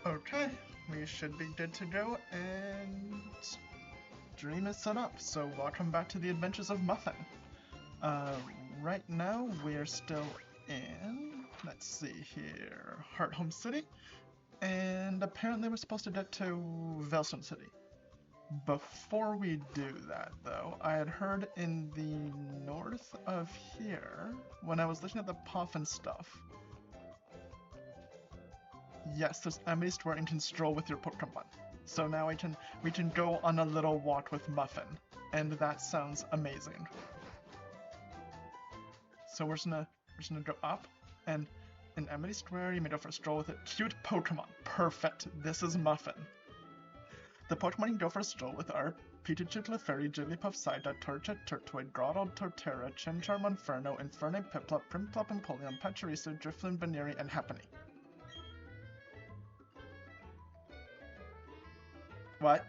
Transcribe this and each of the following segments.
Okay, we should be good to go, and dream is set up, so welcome back to the adventures of Muffin. Right now we're still in, let's see here, Hearthome City, and apparently we're supposed to get to Velstone City. Before we do that, though, I had heard in the north of here, when I was looking at the poffin stuff, yes, there's Amity's where you can stroll with your Pokemon. So now we can go on a little walk with Muffin, and that sounds amazing. So we're just gonna go up, and in Amity Square you may go for a stroll with a cute Pokemon. Perfect. This is Muffin. The Pokemon you can go for a stroll with are Pikachu, Clefairy, Jigglypuff, Psyduck, Torchic, Turtoid, Groudon, Torterra, Chimchar, Monferno, Infernape, Piplup, Prinplup, Empoleon, Pachirisu, Drifloon, Baneri, and Happiny. What?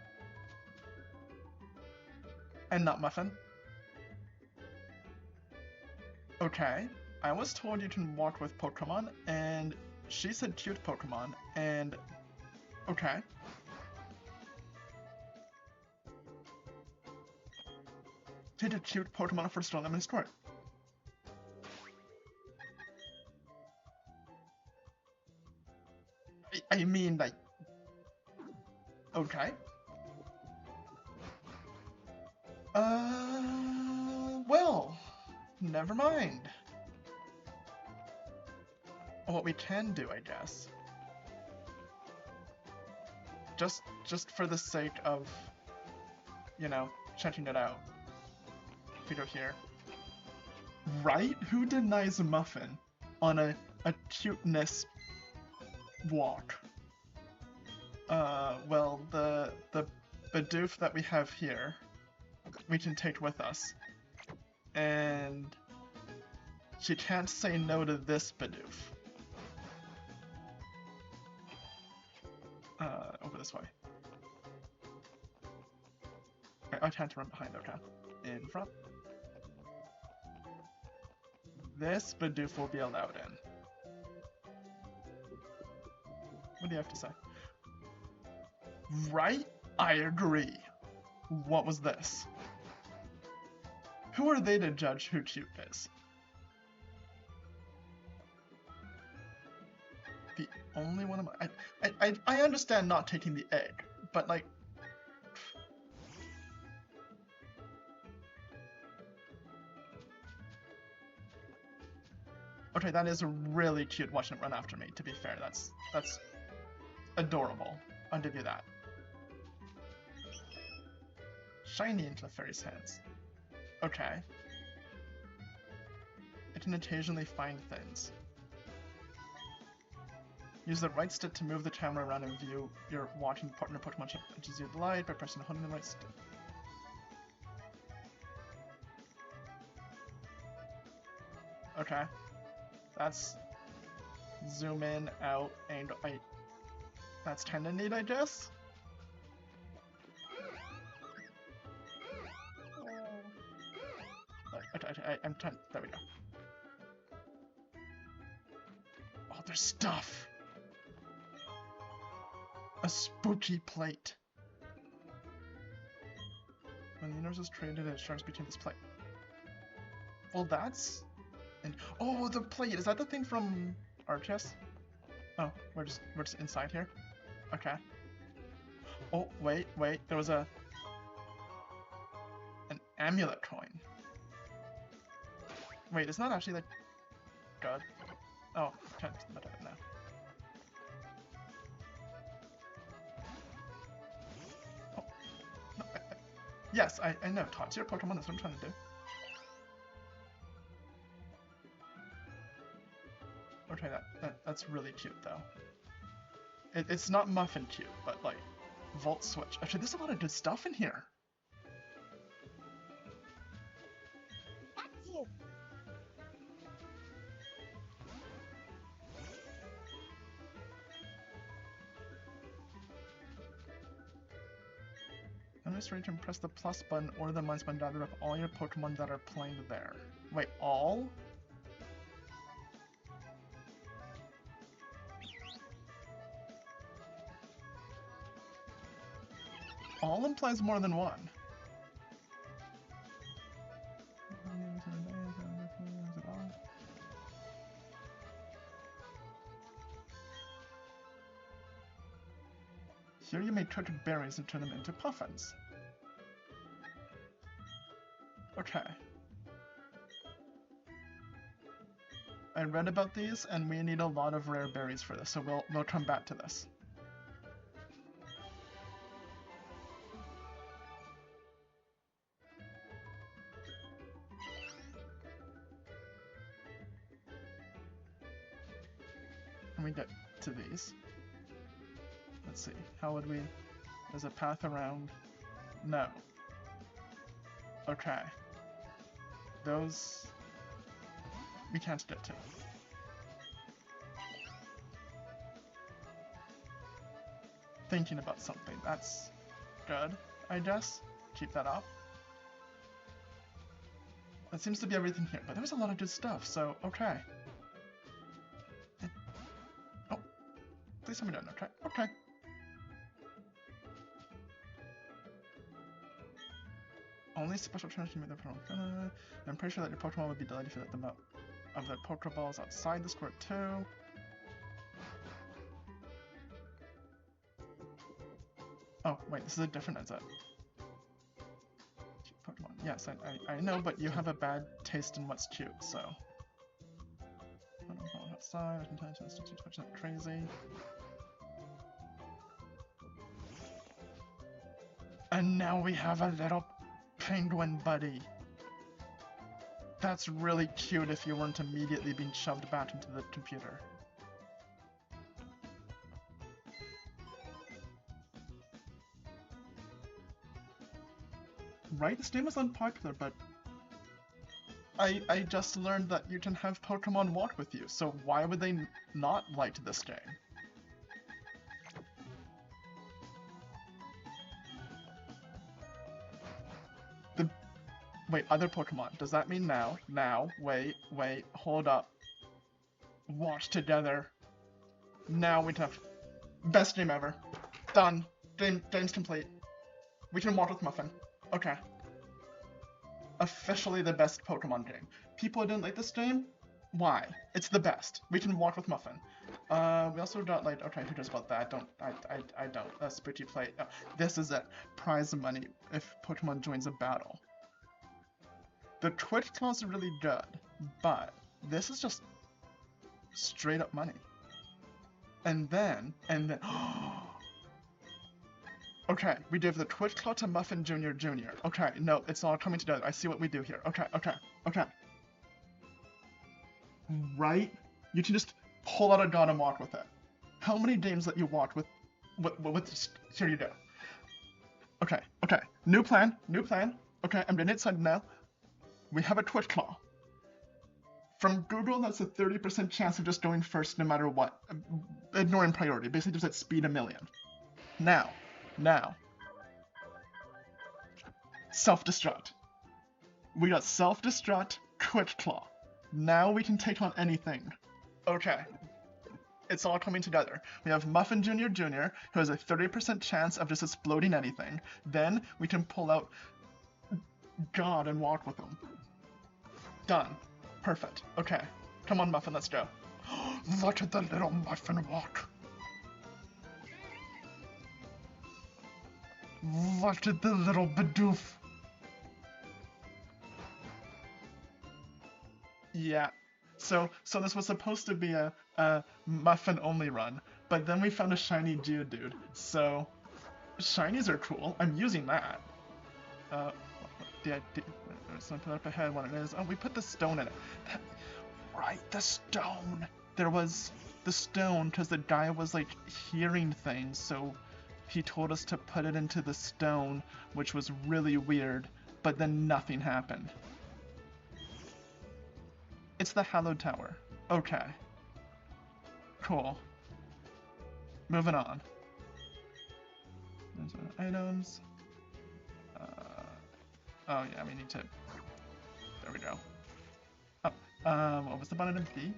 And not Muffin? Okay. I was told you can walk with Pokemon, and she said cute Pokemon, and... Okay. Take a cute Pokemon for Stone Lemon Court. I mean, like... Okay. Well, never mind. What we can do, I guess, just for the sake of, you know, checking it out, if we go here. Right? Who denies Muffin on a cuteness walk? Well, the Bidoof that we have here, we can take with us. And she can't say no to this Bidoof. Over this way. Okay, I can't run behind, okay. In front. This Bidoof will be allowed in. What do you have to say? Right? I agree. What was this? Who are they to judge who cute is? The only one of my... I understand not taking the egg, but like... Okay, that is really cute watching it run after me, to be fair. That's adorable. I'll give you that. Shiny into the fairy's hands. Okay. It can occasionally find things. Use the right stick to move the camera around and view your walking partner Pokemon which is the light by pressing holding the right stick. Okay. That's zoom in, out, and that's kinda neat, I guess? I'm trying. There we go. Oh, there's stuff! A spooky plate. When the universe is created, it starts between this plate. Well, that's... And oh, the plate! Is that the thing from Arches? Oh, we're just inside here? Okay. Oh, wait, there was an amulet coin. Wait, it's not actually like... God. Oh, can't look at it now. Oh. No, yes, I know. Talk to your Pokemon, that's what I'm trying to do. Okay, that's really cute, though. It's not Muffin cute, but, like, Volt Switch. Actually, there's a lot of good stuff in here. That's you. On this range, and press the plus button or the minus button to gather up all your Pokemon that are playing there. Wait, all? implies more than one. Here you may try to berries and turn them into puffins. Okay. I read about these, and we need a lot of rare berries for this, so we'll come back to this. When we get to these. Let's see, how would we... There's a path around... No. Okay. Those... we can't get to. Thinking about something, that's good, I guess. Keep that up. That seems to be everything here, but there was a lot of good stuff, so okay. Oh, please tell me done, okay, okay. Only special trainers can make the Pokemon. I'm pretty sure that your Pokemon would be delighted if you let them out of their Pokeballs outside the square too. Oh, wait, this is a different exit. Pokemon. Yes, I know, but you have a bad taste in what's cute, so. Outside, I can tell you it's too much crazy. And now we have a little penguin buddy. That's really cute if you weren't immediately being shoved back into the computer. Right? This game is unpopular, but I just learned that you can have Pokemon walk with you, so why would they not like this game? Wait, other Pokemon. Does that mean now? Now, wait, hold up. Watch together. Now we can have... Best game ever. Done. Game's complete. We can walk with Muffin. Okay. Officially the best Pokemon game. People didn't like this game? Why? It's the best. We can walk with Muffin. We also got, like, okay, who cares about that? I don't. Spooky plate. Oh, this is it. Prize money if Pokemon joins a battle. The Twitch claws are really good, but this is just straight up money. And then, okay, we give the Twitch claw to Muffin Jr. Okay, no, it's all coming together. I see what we do here. Okay. Right? You can just pull out a gun and walk with it. How many games that you walk with here you go. Okay. New plan. Okay, I'm getting excited now. We have a Twitch claw. From Google, that's a 30% chance of just going first no matter what. Ignoring priority. Basically just at speed 1,000,000. Now. Self-destruct. We got self-destruct, Twitch claw. Now we can take on anything. Okay. It's all coming together. We have Muffin Jr. who has a 30% chance of just exploding anything. Then we can pull out God and walk with him. Done. Perfect. Okay. Come on, Muffin, let's go. Look at the little Muffin walk. Look at the little Bidoof. Yeah. So this was supposed to be a Muffin-only run, but then we found a shiny Geodude. So, shinies are cool. I'm using that. Let's put up ahead what it is. Oh, we put the stone in it. Right, the stone. There was the stone because the guy was like hearing things, so he told us to put it into the stone, which was really weird, but then nothing happened. It's the Hallowed Tower. Okay. Cool. Moving on. Those are items. Oh yeah, we need to... There we go. Oh, what was the button in P?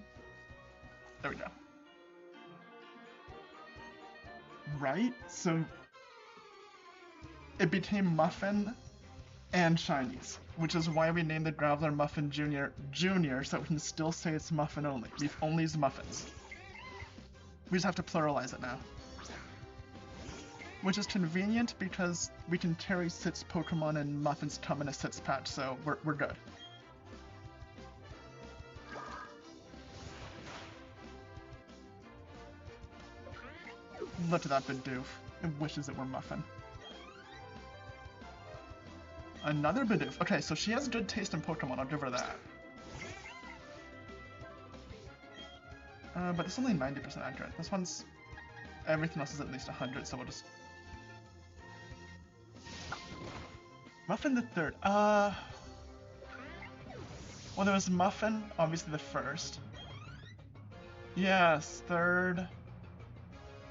There we go. Right? So... it became Muffin and Shinies, which is why we named the Graveler Muffin Junior, so we can still say it's Muffin only. We've only used Muffins. We just have to pluralize it now. Which is convenient because we can carry Sit's Pokemon and Muffins come in a Sit's patch, so we're good. Look at that Bidoof. It wishes it were Muffin. Another Bidoof. Okay, so she has good taste in Pokemon, I'll give her that. But it's only 90% accurate. This one's... everything else is at least 100, so we'll just... Muffin the third. Well, there was Muffin, obviously the first. Yes, third.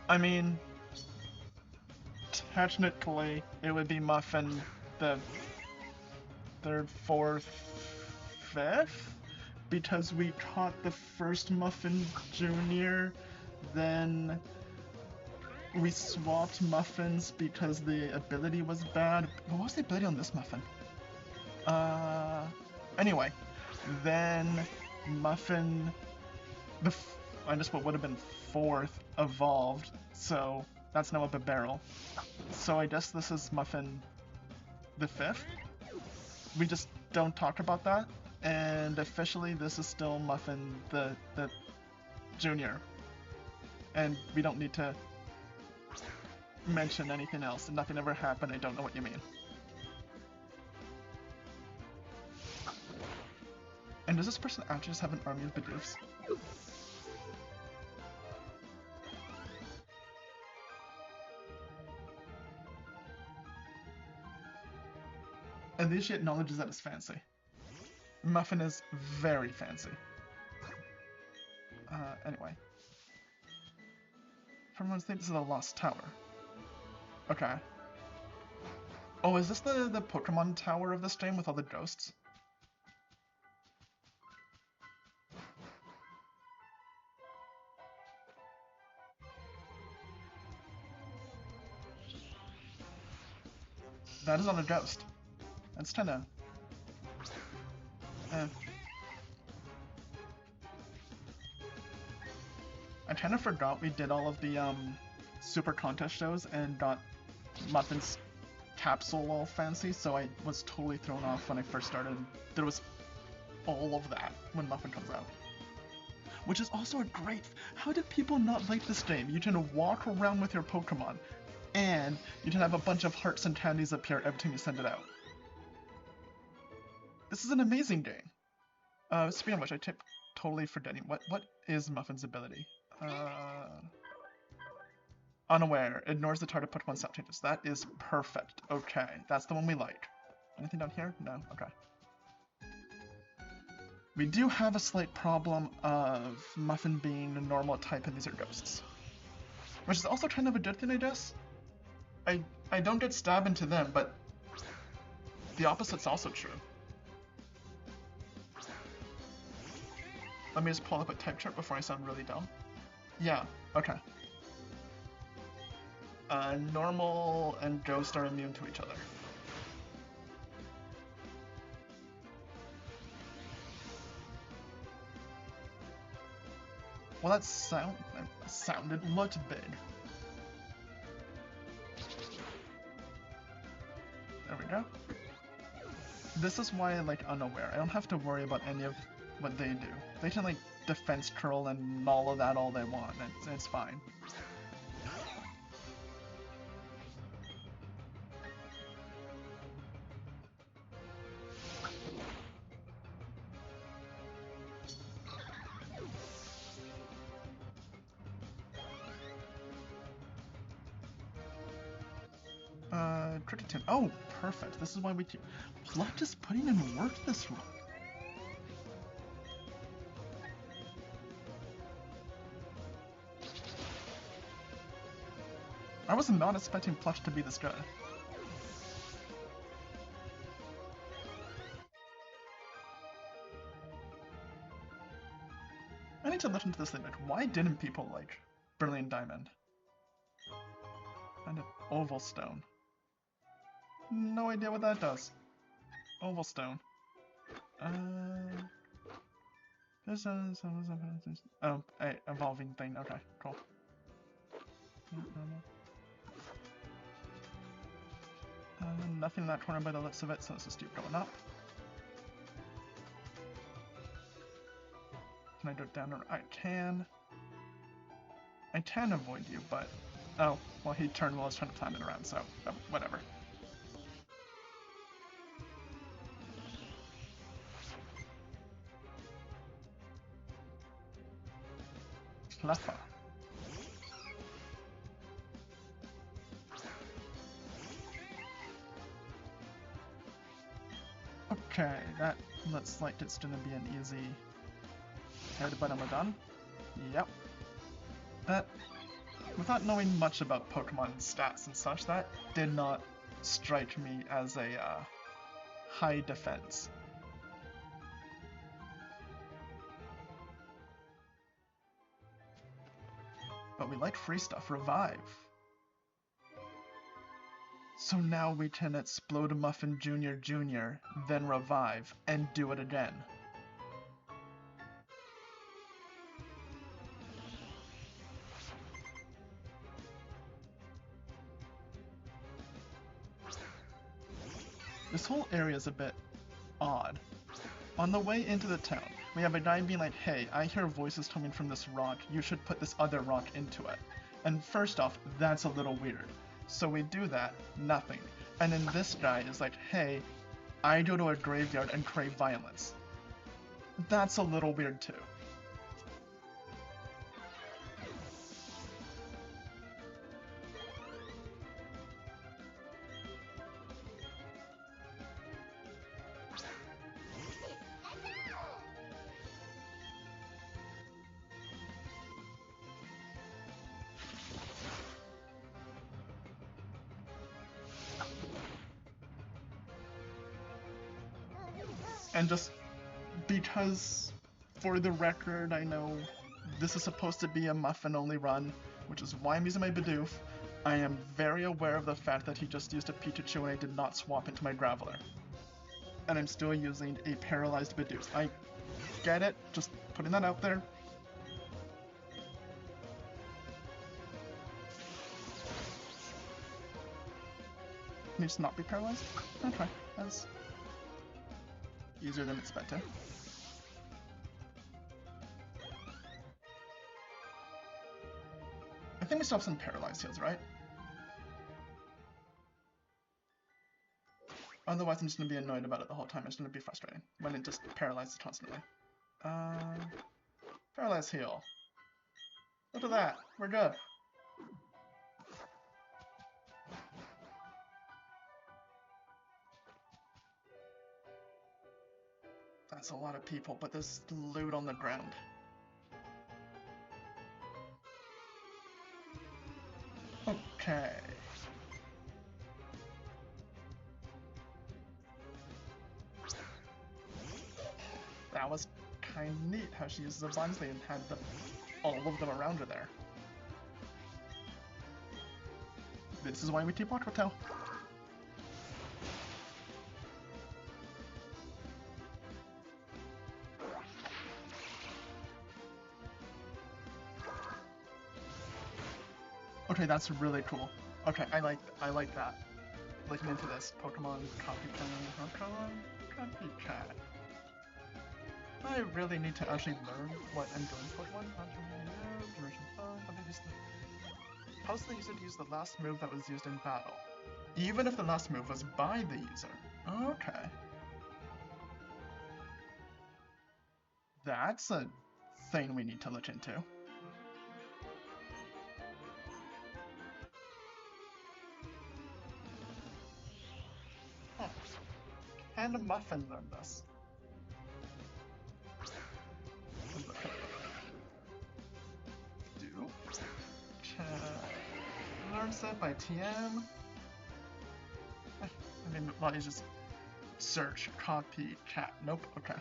I mean... technically, it would be Muffin the... third, fourth, fifth? Because we caught the first Muffin Junior, then we swapped Muffins because the ability was bad. What was the ability on this Muffin? Anyway, then Muffin, I just what would have been fourth, evolved, so that's now a Bibarel. So I guess this is Muffin the fifth? We just don't talk about that, and officially this is still Muffin the Junior. And we don't need to mention anything else, and nothing ever happened, I don't know what you mean. And does this person actually just have an army of Bidoofs? At least she acknowledges that it's fancy. Muffin is very fancy. Anyway. Everyone thinks this is a lost tower. Okay. Oh, is this the Pokemon tower of this game with all the ghosts? That is not a ghost. That's kinda... I kinda forgot we did all of the super contest shows and got Muffin's capsule all fancy, so I was totally thrown off when I first started. There was all of that when Muffin comes out. Which is also a great... How did people not like this game? You can walk around with your Pokemon, and you can have a bunch of hearts and candies appear every time you send it out. This is an amazing game. Speaking of which, I keep totally forgetting. What is Muffin's ability? Unaware. Ignores the target Pokemon stat changes. That is perfect. Okay, that's the one we like. Anything down here? No? Okay. We do have a slight problem of Muffin being a normal type and these are ghosts. Which is also kind of a good thing, I guess. I don't get stabbed into them, but the opposite's also true. Let me just pull up a type chart before I sound really dumb. Yeah, okay. Normal and ghost are immune to each other. Well, that sounded looked big. There we go. This is why I like Unaware. I don't have to worry about any of what they do. They can like defense curl and all of that all they want. It's fine. Cricket 10. Oh, perfect. This is why we keep... Pluck is putting in work this run. I was not expecting Plush to be this good. I need to listen to this thing. Like, why didn't people like Brilliant Diamond? And an Oval Stone. No idea what that does. Oval stone. This is... Oh, a evolving thing. Okay, cool. Nothing in that corner by the looks of it, so let's just keep going up. Can I do it down? Or I can. I can avoid you, but... Oh, well, he turned while I was trying to climb it around, so whatever. Clever. Okay, that looks like it's gonna be an easy headbutt and we're done. Yep. That, without knowing much about Pokemon stats and such, that did not strike me as a high defense. But we like free stuff. Revive. So now we can explode Muffin Jr., then revive, and do it again. This whole area is a bit odd. On the way into the town, we have a guy being like, hey, I hear voices coming from this rock, you should put this other rock into it. And first off, that's a little weird. So we do that, nothing. And then this guy is like, hey, I go to a graveyard and crave violence. That's a little weird too. And just because, for the record, I know this is supposed to be a Muffin only run, which is why I'm using my Bidoof, I am very aware of the fact that he just used a Pikachu and I did not swap into my Graveler. And I'm still using a paralyzed Bidoof. I get it, just putting that out there. Can he just not be paralyzed? Okay, that's easier than expected. I think we still have some paralyzed heals, right? Otherwise I'm just gonna be annoyed about it the whole time. It's gonna be frustrating when it just paralyzes constantly. Paralyzed heal. Look at that, we're good. That's a lot of people, but there's loot on the ground. Okay. That was kind of neat how she uses a Barnsley and had all of them around her there. This is why we keep Aqua Tail. Okay, that's really cool. Okay, I like that. Looking into this Pokemon copycat. I really need to actually learn what I'm doing for Pokemon. How's the user to use the last move that was used in battle? Even if the last move was by the user. Okay. That's a thing we need to look into. And a Muffin learned this. Learn set by TM. I mean, why don't you just search copy cat? Nope. Okay.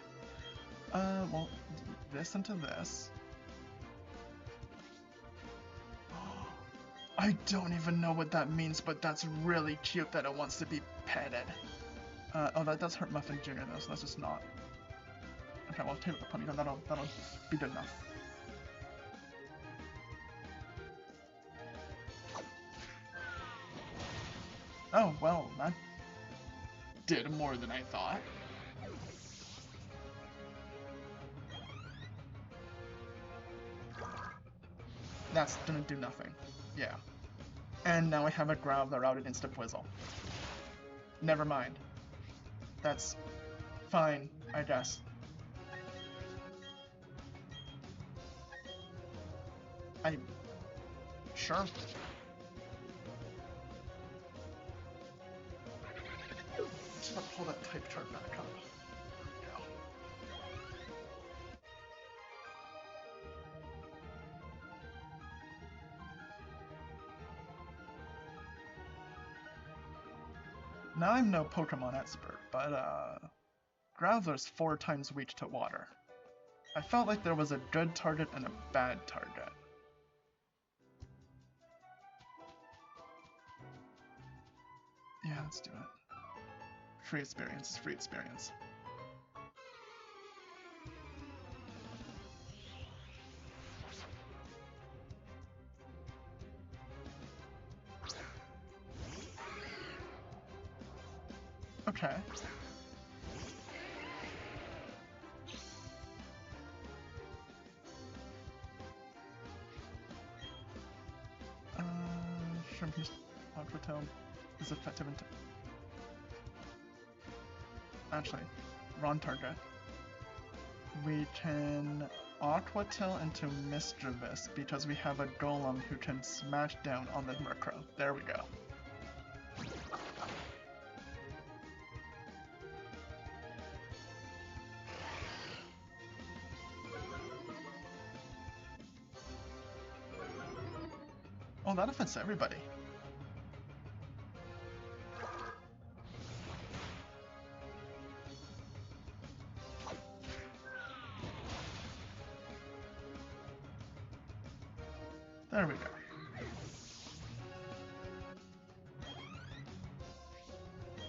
Well, this into this. I don't even know what that means, but that's really cute that it wants to be petted. Oh, that does hurt Muffin Jr. though, so that's just not. Okay, well, take the pony gun. That'll be good enough. Oh well, that did more than I thought. That's gonna do nothing. Yeah. And now I have a Growler out at Insta-Quizzle. Never mind. That's fine, I guess. Sure. Just gonna pull that type chart back up. There we go. Now I'm no Pokemon expert, but Growler's 4 times weak to water. I felt like there was a good target and a bad target. Yeah, let's do it. Free experience is free experience. Okay. Shrimp's Aquatail is effective into... Actually, wrong target. We can Aquatail into Mischievous because we have a Golem who can smash down on the Murkrow. There we go. Oh, that affects everybody. There we go.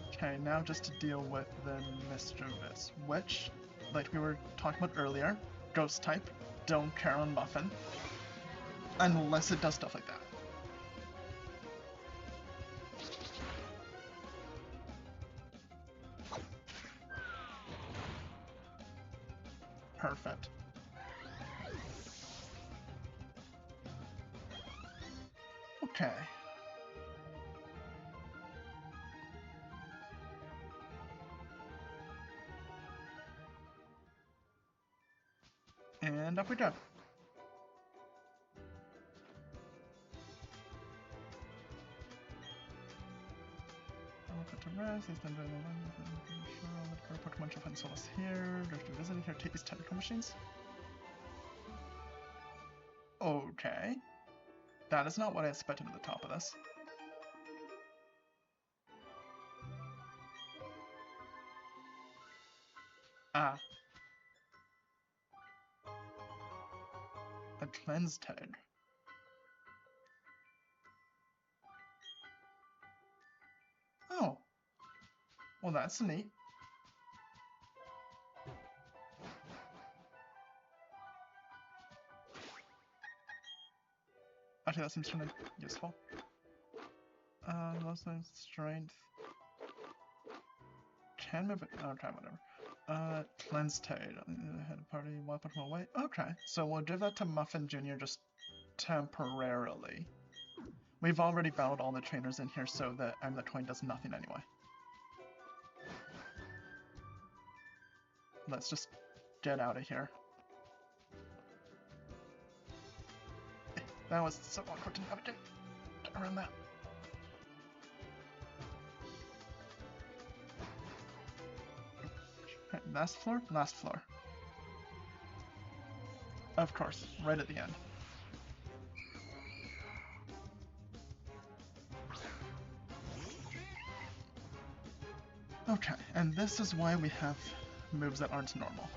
Okay, now just to deal with the Mischievous, which, like we were talking about earlier, Ghost type, don't care on Muffin, unless it does stuff like that. Perfect. Okay. And up we go. Put to rest. He's been doing the Pokemon shall find solace here. Go to visit here. Take these technical machines. Okay. That is not what I expected at the top of this. Ah. A cleanse tag. Oh. Well, that's neat. Actually, that seems kind of useful. Lost strength. Can move it. Okay, whatever. Cleanse tag. Head of party, wipe Pokemon away. Okay, so we'll give that to Muffin Jr. just temporarily. We've already battled all the trainers in here, so the Amulet Coin does nothing anyway. Let's just get out of here. That was so awkward to navigate around that. Okay, last floor? Last floor. Of course, right at the end. Okay, and this is why we have moves that aren't normal.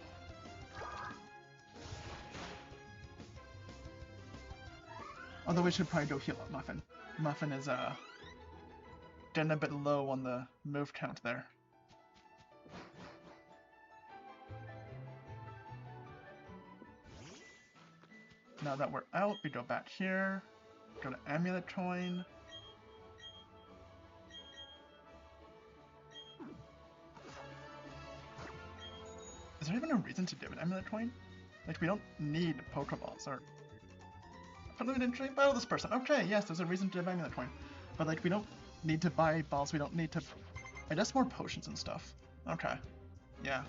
Although we should probably go heal up Muffin. Muffin is getting a bit low on the move count there. Now that we're out, we go back here, go to Amulet Coin. Is there even a reason to give an Amulet Coin? Like, we don't need Pokeballs, or... Apparently we didn't train battle this person. Okay, yes, there's a reason to give Amulet Coin. But, like, we don't need to buy balls, we don't need to... I guess more potions and stuff. Okay. Yeah.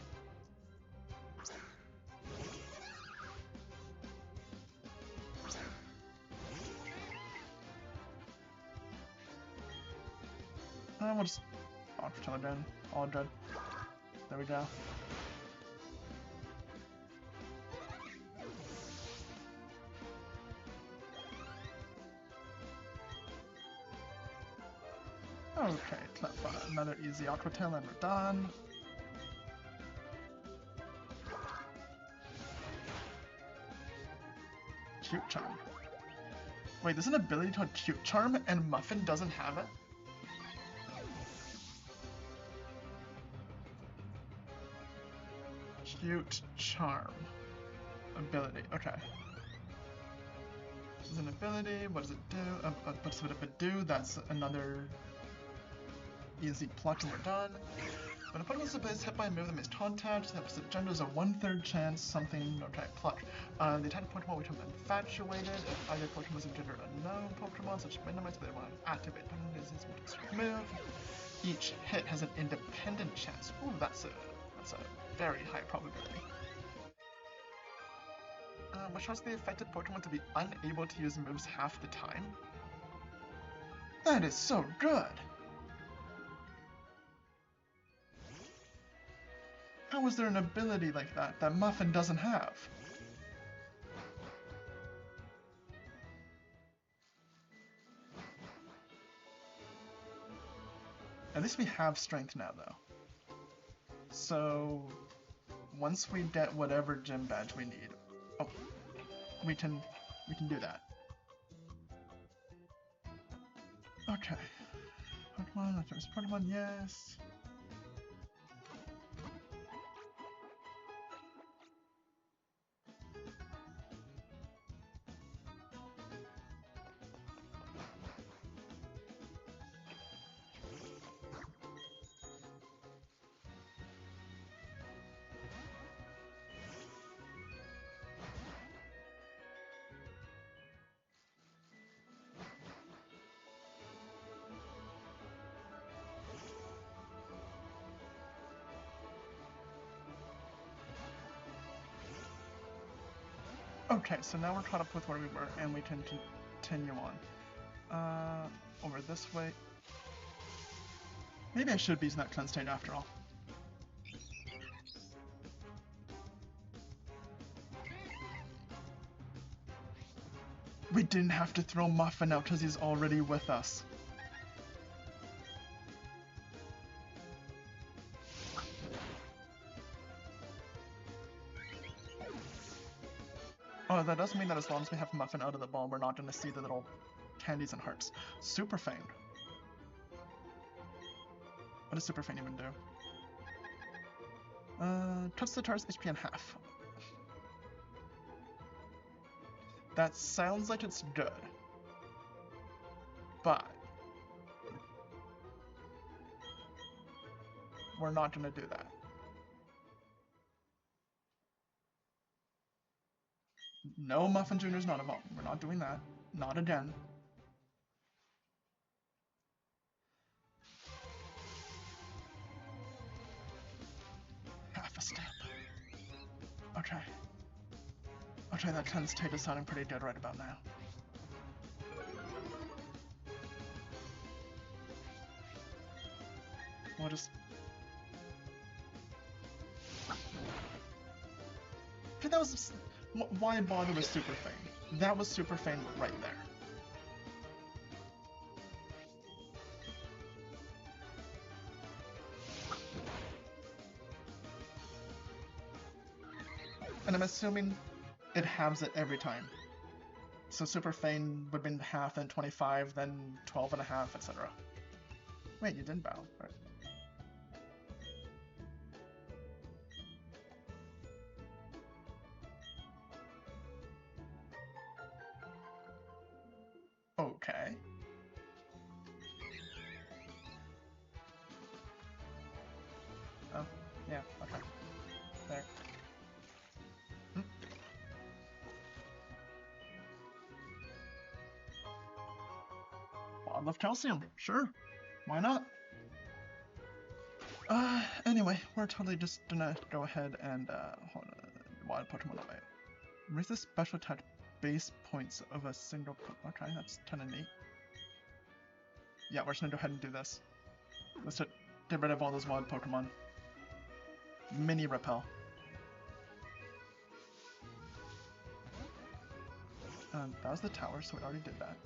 We'll just... Octotone again. All good. There we go. Okay, another easy Aqua Tail and we're done. Cute Charm. Wait, there's an ability called Cute Charm and Muffin doesn't have it? Cute Charm. Ability, okay. This is an ability, what does it do? What does it do? That's another easy pluck and we're done. When a Pokemon's ability is hit by a move that makes contact, the gender's a 1/3 chance, something, okay, pluck. The attack Pokemon will become infatuated if either Pokemon is engendered a known Pokemon, such as minimize ability when activate Pokemon is its move. Each hit has an independent chance. Ooh, that's a very high probability. Which causes the affected Pokemon to be unable to use moves half the time. That is so good! How is there an ability like that Muffin doesn't have? At least we have strength now, though. So, once we get whatever gym badge we need, oh, we can do that. Okay. Pokemon, yes. Okay, so now we're caught up with where we were, and we can continue on. Over this way. Maybe I should be using that cleanse state after all. We didn't have to throw Muffin out because he's already with us. Oh, that does mean that as long as we have Muffin out of the ball, we're not going to see the little candies and hearts. Super Fang. What does Super Fang even do? Cuts the target's HP in half. That sounds like it's good. But we're not going to do that. No, Muffin Jr.'s not involved. We're not doing that. Not again. Half a step. Okay. Okay, that cleanse state is sounding pretty good right about now. We'll just... Okay, that was... Why bother with Super Fang? That was Super Fang right there. And I'm assuming it halves it every time. So Super Fang would have been half, then 25, then 12 and a half, etc. Wait, you didn't bow. Right. Okay. Oh, yeah, okay. There. Hmm. Bottle of calcium, sure. Why not? Anyway, we're totally just gonna go ahead and, hold on, wild Pokemon away. Raise the special attack base points of a single okay, that's kinda neat. Yeah, we're just gonna go ahead and do this. Let's get rid of all those wild Pokemon. Mini Repel. That was the tower, so we already did that.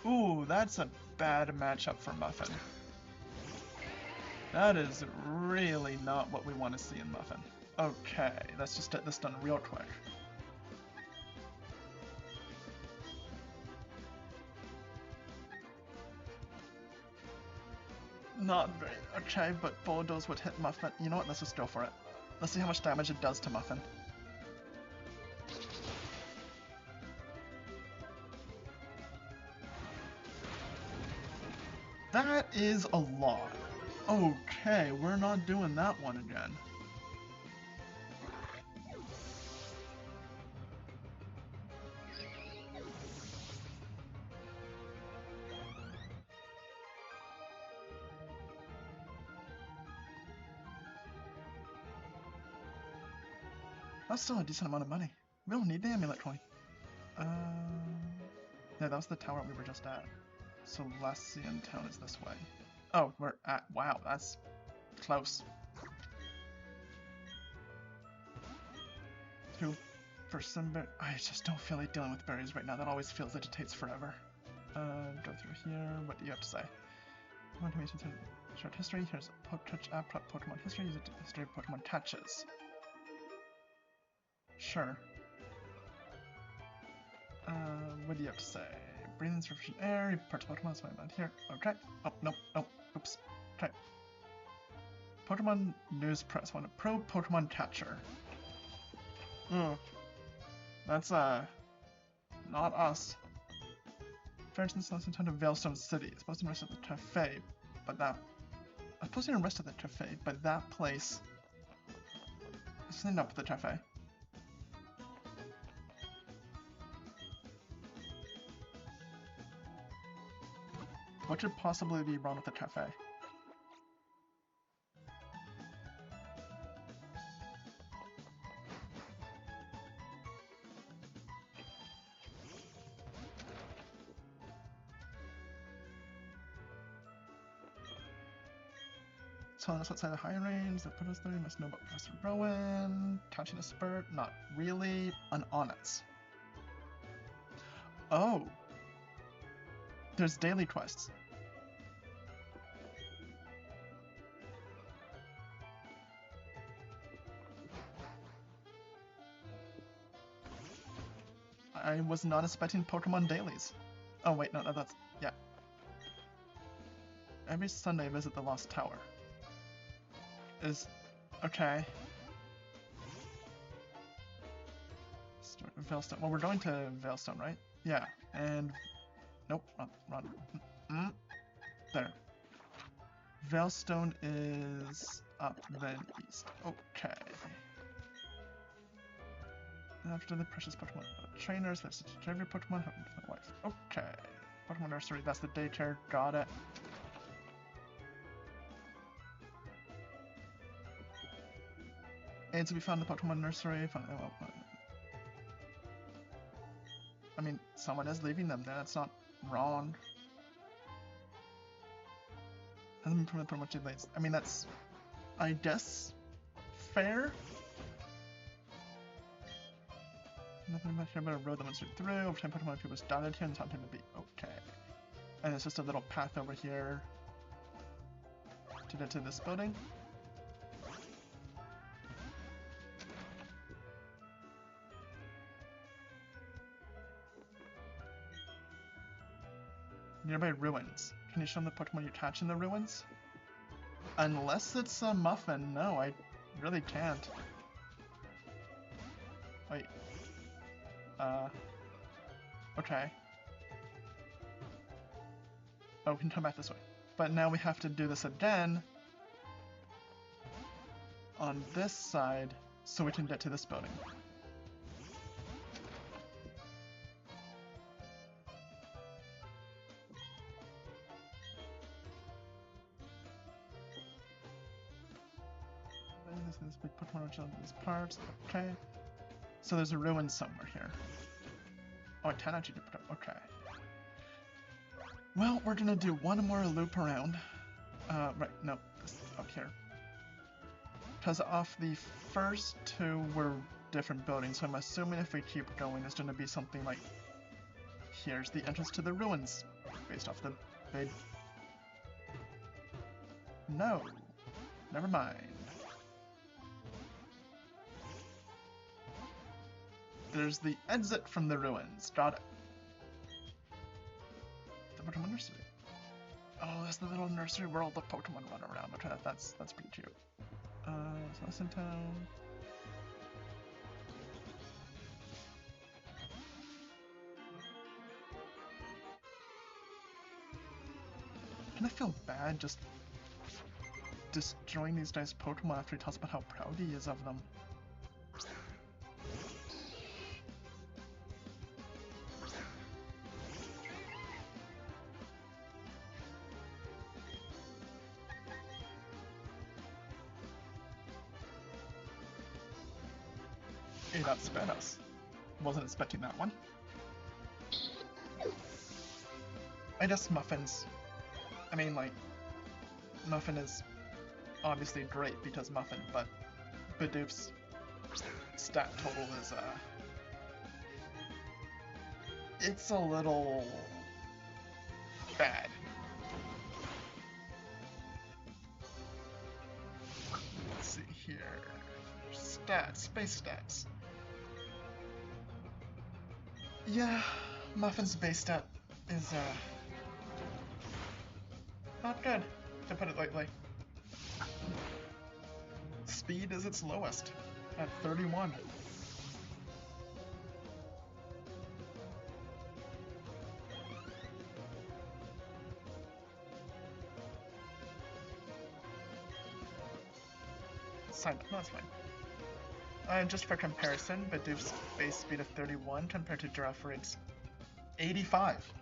Ooh, that's a bad matchup for Muffin. That is really not what we want to see in Muffin. Okay, let's just get this done real quick. Not very. Okay, but Bulldoze would hit Muffin. You know what? Let's just go for it. Let's see how much damage it does to Muffin. That is a lot. Okay, we're not doing that one again. That's still a decent amount of money. We don't need the amulet coin. Yeah, that was the tower we were just at. Celestian Town is this way. Oh, we're at. Wow, that's close. For some I just don't feel like dealing with berries right now. That always feels like it takes forever. Go through here. What do you have to say? Short history. Here's a Pokemon history. Use a history of Pokemon catches. Sure. What do you have to say? Breathe in sufficient air. Parts of Pokemon swim around here. Okay. Oh, nope. Oh, oops. Okay. Pokemon News Press. Want a pro Pokemon catcher. Ugh. That's, not us. For instance, listen to Veilstone City. It's supposed to be the rest of the cafe, but that... I'm supposed to be the rest of the cafe, but that place... is something up with the cafe. What could possibly be wrong with the cafe? Telling us outside the high range, that put us there, you must know about Professor Rowan, catching a spurt, not really, an Onyx. Oh! There's daily quests. I was not expecting Pokemon dailies. Oh wait, no, that's, yeah. Every Sunday visit the Lost Tower. Is, okay. Veilstone, well we're going to Veilstone, right? Yeah, and, nope, run. There. Veilstone is up, then east. Okay. After the precious Pokemon trainers, that's to train your Pokemon, have a wife. Okay. Pokemon Nursery, that's the daycare, got it. And to be found in the Pokemon Nursery, I mean, someone is leaving them there, that's not wrong. Hasn't been pretty much late. I mean, that's, I guess, fair. Nothing much here but a road that went straight through. Over time, Pokemon people was dotted here and something to be okay. And it's just a little path over here to get to this building. Nearby ruins. Can you show them the Pokemon you catch in the ruins? Unless it's a Muffin. No, I really can't. Wait. Okay. Oh, we can come back this way. But now we have to do this again on this side so we can get to this building. This big Pokemon in these parts. Okay. So there's a ruin somewhere here. Oh, I can actually put up. Okay. Well, we're gonna do one more loop around. Right, no, this up here. Because off the first two were different buildings, so I'm assuming if we keep going, it's gonna be something like, here's the entrance to the ruins, based off the big... No, never mind. There's the exit from the ruins, got it. The Pokemon Nursery. Oh, that's the little nursery where all the Pokemon run around. Okay, that's pretty cute. So that's in town. And I feel bad just destroying these guys' Pokemon after he talks about how proud he is of them. It outsped us. Wasn't expecting that one. I guess Muffins. I mean, like, Muffin is obviously great because Muffin, but Bidoof's stat total is, it's a little bad. Let's see here. Stats, space stats. Yeah, Muffin's base stat is, not good, to put it lightly. Speed is its lowest, at 31. No, that's fine. Just for comparison, Bidoof's base speed of 31 compared to Girafferade's 85.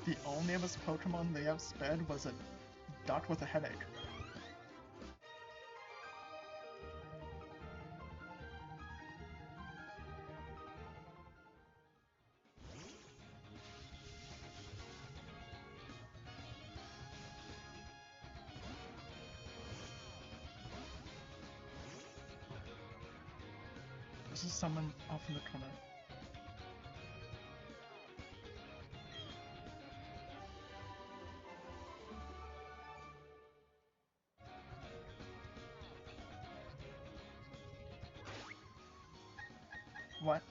The only of his Pokemon they outsped was a duck with a headache. This is someone off in the corner. What?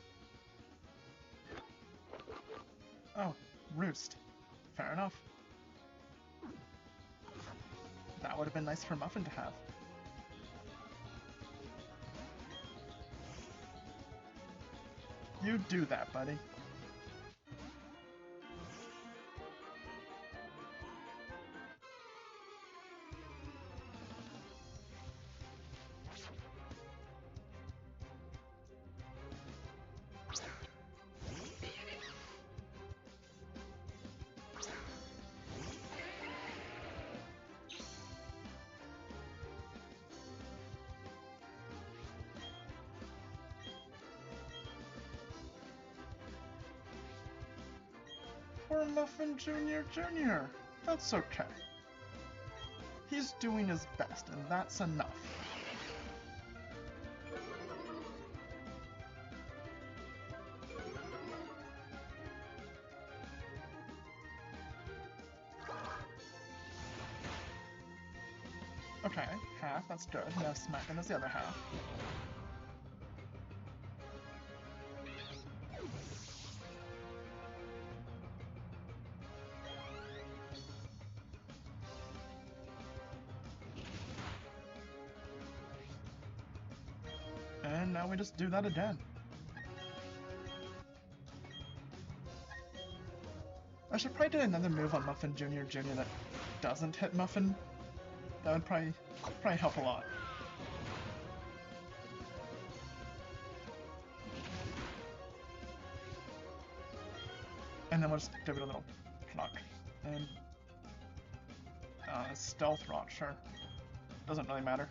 Oh, Roost. Fair enough. That would have been nice for Muffin to have. You do that, buddy. Poor Muffin Jr. That's okay. He's doing his best, and that's enough. Okay, half, that's good. Now smack him as the other half. And now we just do that again. I should probably do another move on Muffin Jr. that doesn't hit Muffin. That would probably help a lot. And then we'll just give it a little pluck. And stealth rot, sure. Doesn't really matter.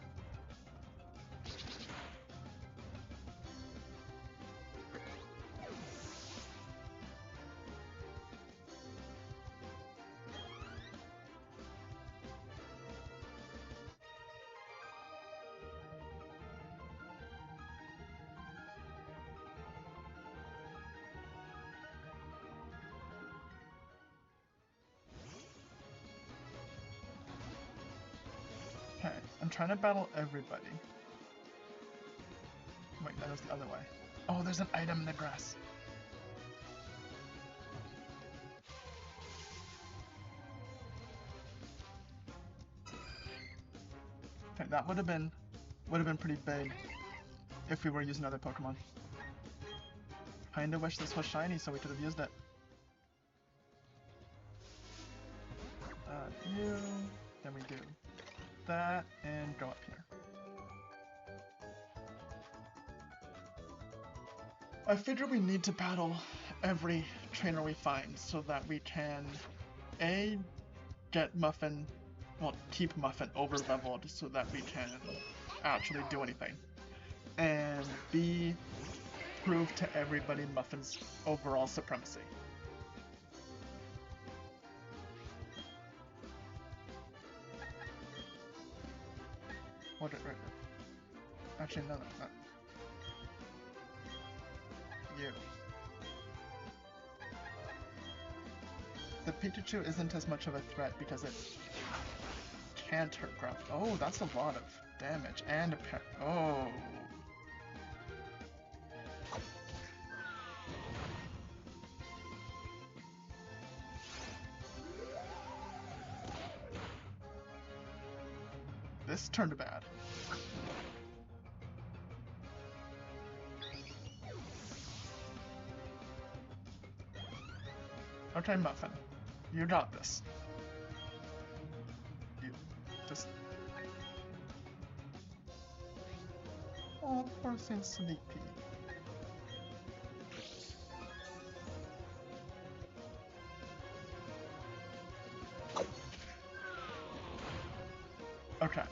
Okay, I'm trying to battle everybody. Wait, that was the other way. Oh, there's an item in the grass. Okay, that would have been pretty big if we were using other Pokemon. Kinda wish this was shiny so we could have used it. You, then we do that and go up here. I figure we need to battle every trainer we find so that we can A, get Muffin, well, keep Muffin over leveled so that we can actually do anything, and B, prove to everybody Muffin's overall supremacy. What? Actually, no, no. You. The Pikachu isn't as much of a threat because it can't hurt ground. Oh, that's a lot of damage and a pair. Oh. This turned bad. Okay, Muffin. You got this. You just... Oh, poor thing Sleepy. Okay.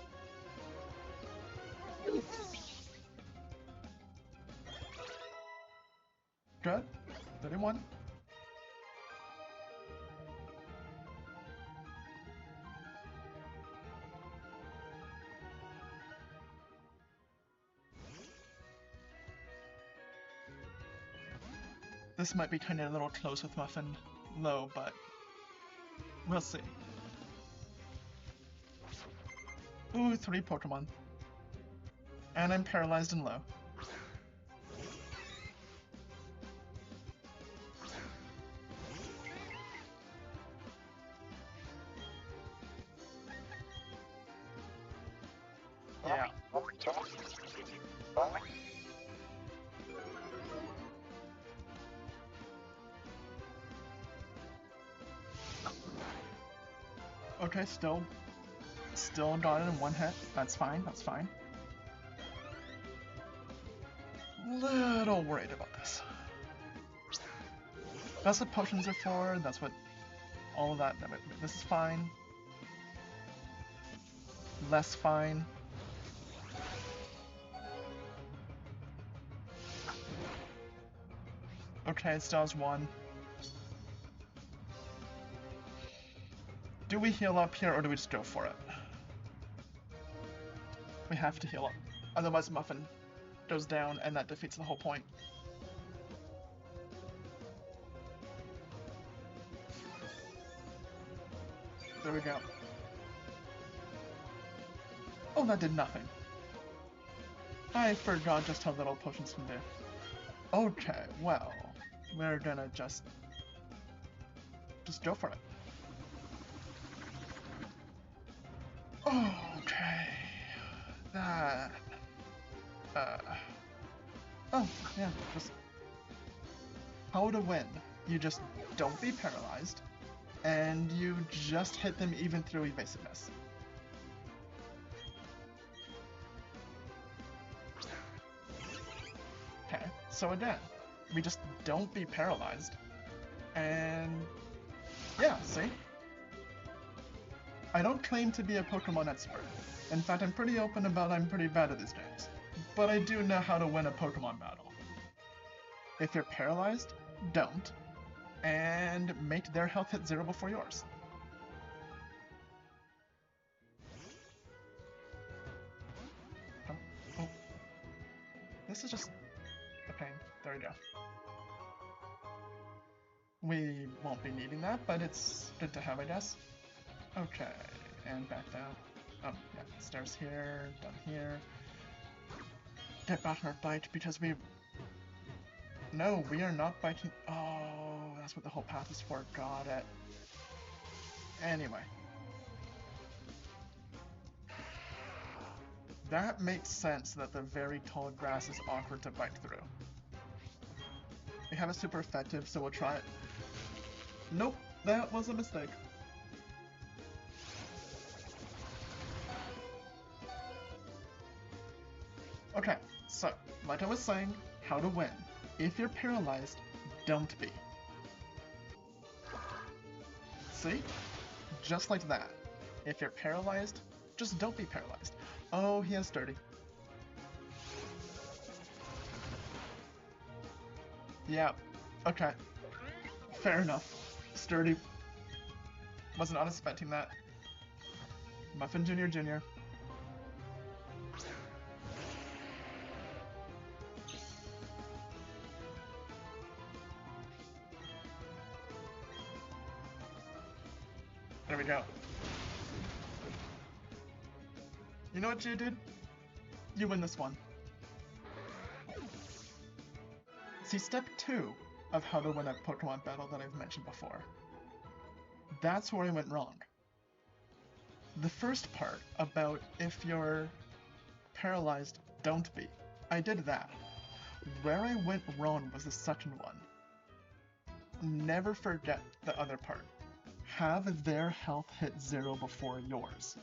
Good. 31. This might be kind of a little close with Muffin low, but we'll see. Ooh, 3 Pokemon. And I'm paralyzed and low. Yeah. Okay, still got it in 1 hit. That's fine, that's fine. Little worried about this. That's what potions are for, that's what all of that, this is fine. Less fine. Okay, it still has 1. Do we heal up here or do we just go for it? We have to heal up. Otherwise Muffin goes down and that defeats the whole point. There we go. Oh, that did nothing. I forgot just how little potions can do. Okay, well, we're gonna just go for it. Okay. That... Oh, yeah, just... How to win. You just don't be paralyzed, and you just hit them even through evasiveness. Okay, so again, we just don't be paralyzed, and yeah, see? I don't claim to be a Pokemon expert. In fact, I'm pretty open about I'm pretty bad at these games. But I do know how to win a Pokemon battle. If you're paralyzed, don't. And make their health hit 0 before yours. Oh. This is just a pain. There we go. We won't be needing that, but it's good to have, I guess. Okay, and back down. Oh, yeah, stairs here, down here. Get back on our bike because we... No, we are not biking. Oh, that's what the whole path is for. Got it. Anyway. That makes sense that the very tall grass is awkward to bike through. We have it super effective, so we'll try it. Nope, that was a mistake. Okay, so, like I was saying, how to win. If you're paralyzed, don't be. See? Just like that. If you're paralyzed, just don't be paralyzed. Oh, he has Sturdy. Yeah, okay. Fair enough. Sturdy. Was not expecting that. Muffin Jr. There we go. You know what you did? You win this one. See, step 2 of how to win a Pokemon battle that I've mentioned before. That's where I went wrong. The first part about if you're paralyzed, don't be. I did that. Where I went wrong was the second one. Never forget the other part. Have their health hit 0 before yours.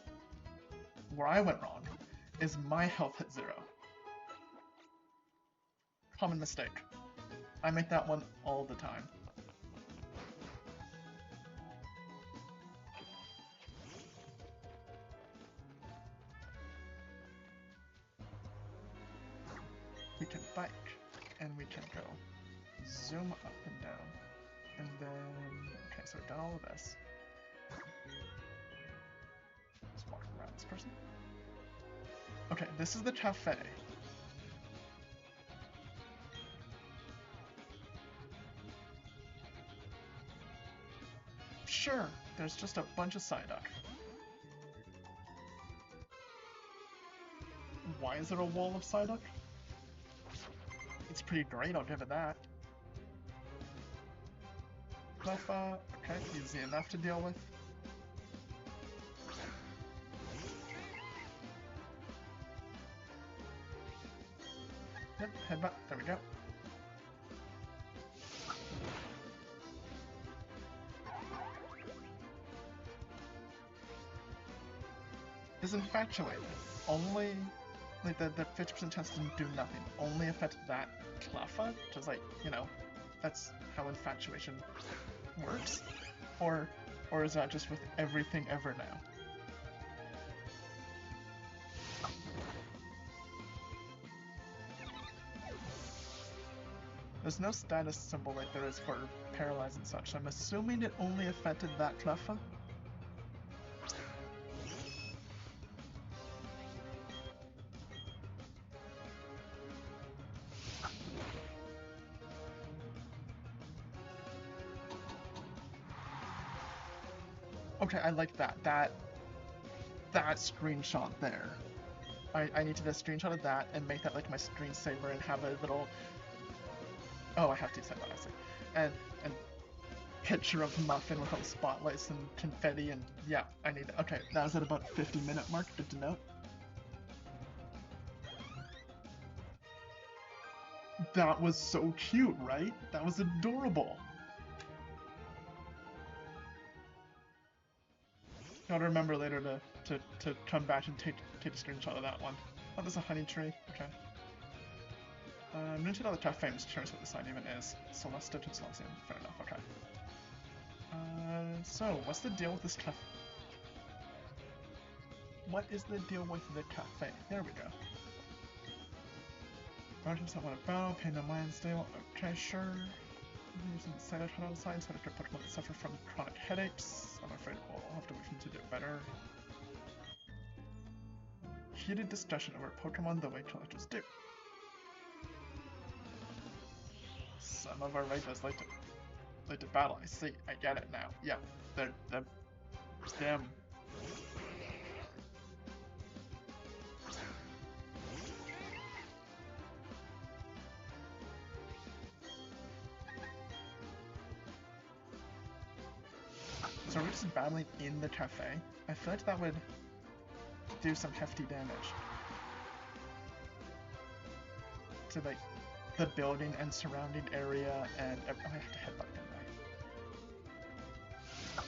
Where I went wrong is my health hit 0. Common mistake. I make that one all the time. We can bike, and we can go zoom up and down, and then, okay, so we've done all of this. Just walk around this person. Okay, this is the cafe. Sure, there's just a bunch of Psyduck. Why is there a wall of Psyduck? It's pretty great, I'll give it that. Cleffa, okay, easy enough to deal with. Yep, headbutt, there we go. Is infatuated. Only, like, the 50% chance didn't do nothing. Only affect that Cleffa, which is like, you know, that's how infatuation works. Or is that just with everything ever now? There's no status symbol like there is for Paralyze and such. I'm assuming it only affected that Cleffa. Okay, I like that. That screenshot there. I need to get a screenshot of that and make that like my screensaver and have a little. Oh, I have to say that, I see. And picture of Muffin with all the spotlights and confetti and yeah, I need that. Okay, that was at about 50-minute mark. Good to know. That was so cute, right? That was adorable. Gotta remember later to come back and take a screenshot of that one. Oh, there's a honey tree. Okay. I'm gonna check out the cafe. I'm just curious what the sign even is. Celesta to Celestian. Fair enough. Okay. So what's the deal with this cafe? What is the deal with the cafe? There we go. Merchants that want to battle, pay no mind, stable. Okay, sure. Using the side tunnel signs, how to get Pokemon that suffer from chronic headaches. I'm afraid we'll have to wait for him to do better. Heated discussion over Pokemon the way collectors do. Some of our raiders like to battle. I see. I get it now. Yeah, they're them. So we're just battling in the cafe. I feel like that would do some hefty damage to like the building and surrounding area, and oh, I have to headbutt them, right?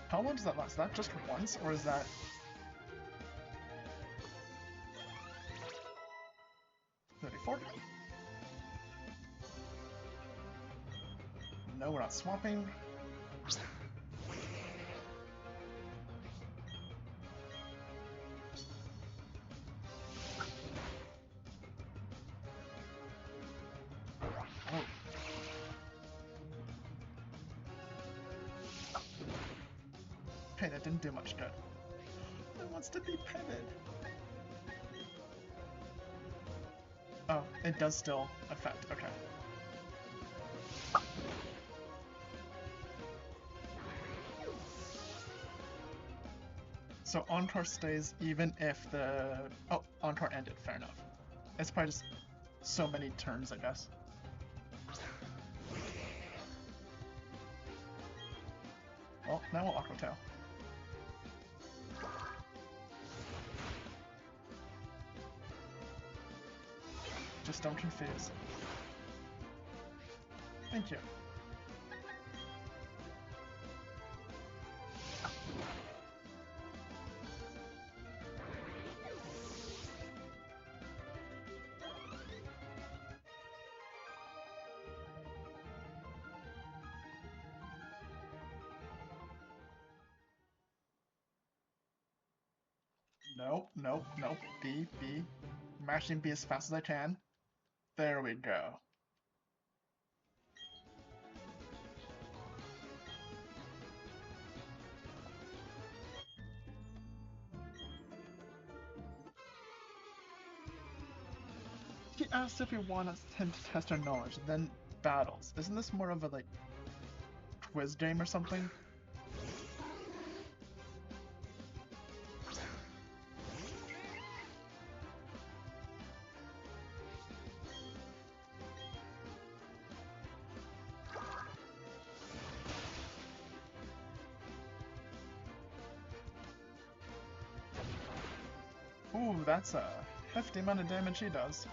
How long does that last? Is that just once, or is that? No, we're not swapping. Oh. Okay, that didn't do much good. It wants to be petted. Oh, it does still affect. Okay. So Encore stays even if the... Oh, Encore ended, fair enough. It's probably just so many turns, I guess. Well, now we'll Aqua Tail. Just don't confuse. Thank you. Nope, nope, nope. B. Mashing B as fast as I can. There we go. He asked if we want him to test our knowledge, then battles. Isn't this more of a, like, quiz game or something? Ooh, that's a hefty amount of damage he does.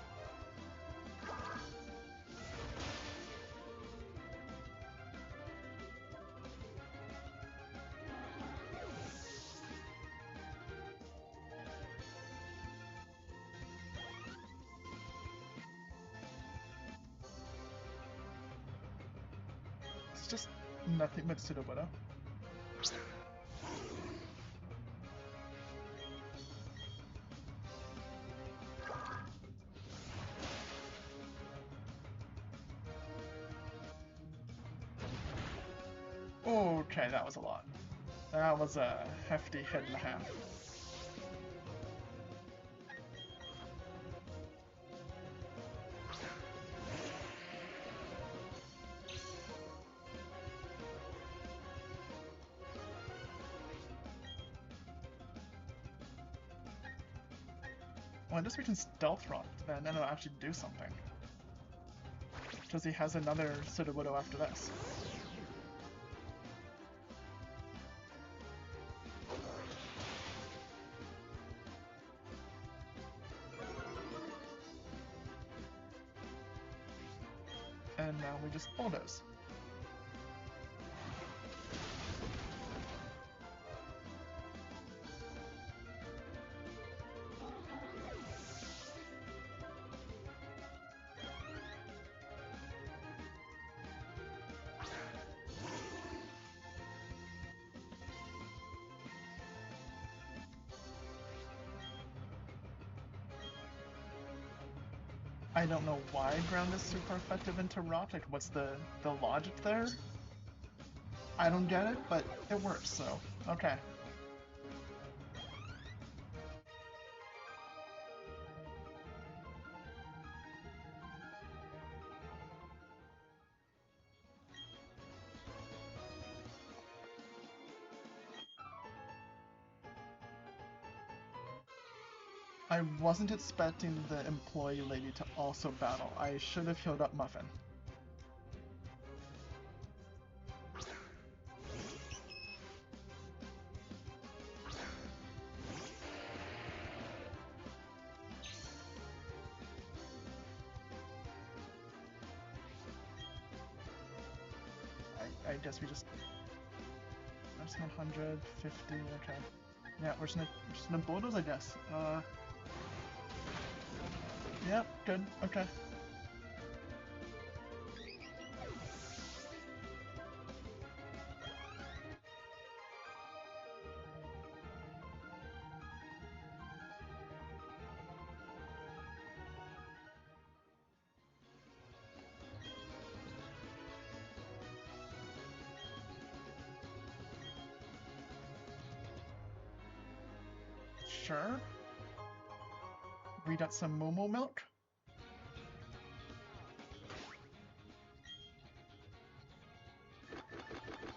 It's just nothing but Pseudo Widow. Okay, that was a lot. That was a hefty hit and a half. Well, I guess we can stealth rot, and then it'll actually do something. Because he has another Sooty Widow after this. And now we just bulldoze. I don't know why ground is super effective into rock, like what's the logic there? I don't get it, but it works, so okay. I wasn't expecting the employee lady to also battle. I should have healed up Muffin. I guess we just... That's 150, okay. Yeah, we're just gonna bulldoze, I guess. Yep, good, okay. Sure. We got some Momo milk.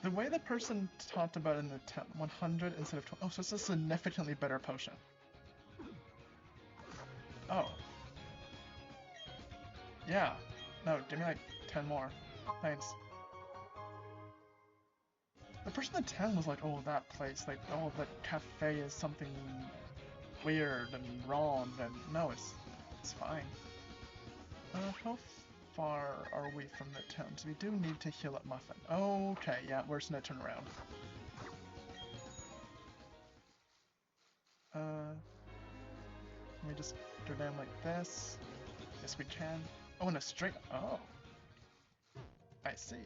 The way the person talked about in the 100 instead of 20. Oh, so it's a significantly better potion. Oh. Yeah. No, give me like 10 more. Thanks. The person at 10 was like, oh, that place, like, oh, the cafe is something weird and wrong, and no, it's fine. How far are we from the town? So we do need to heal up Muffin. Okay, yeah, we're just gonna turn around. Let me just go down like this. Yes, we can. Oh, and a straight. Oh. I see.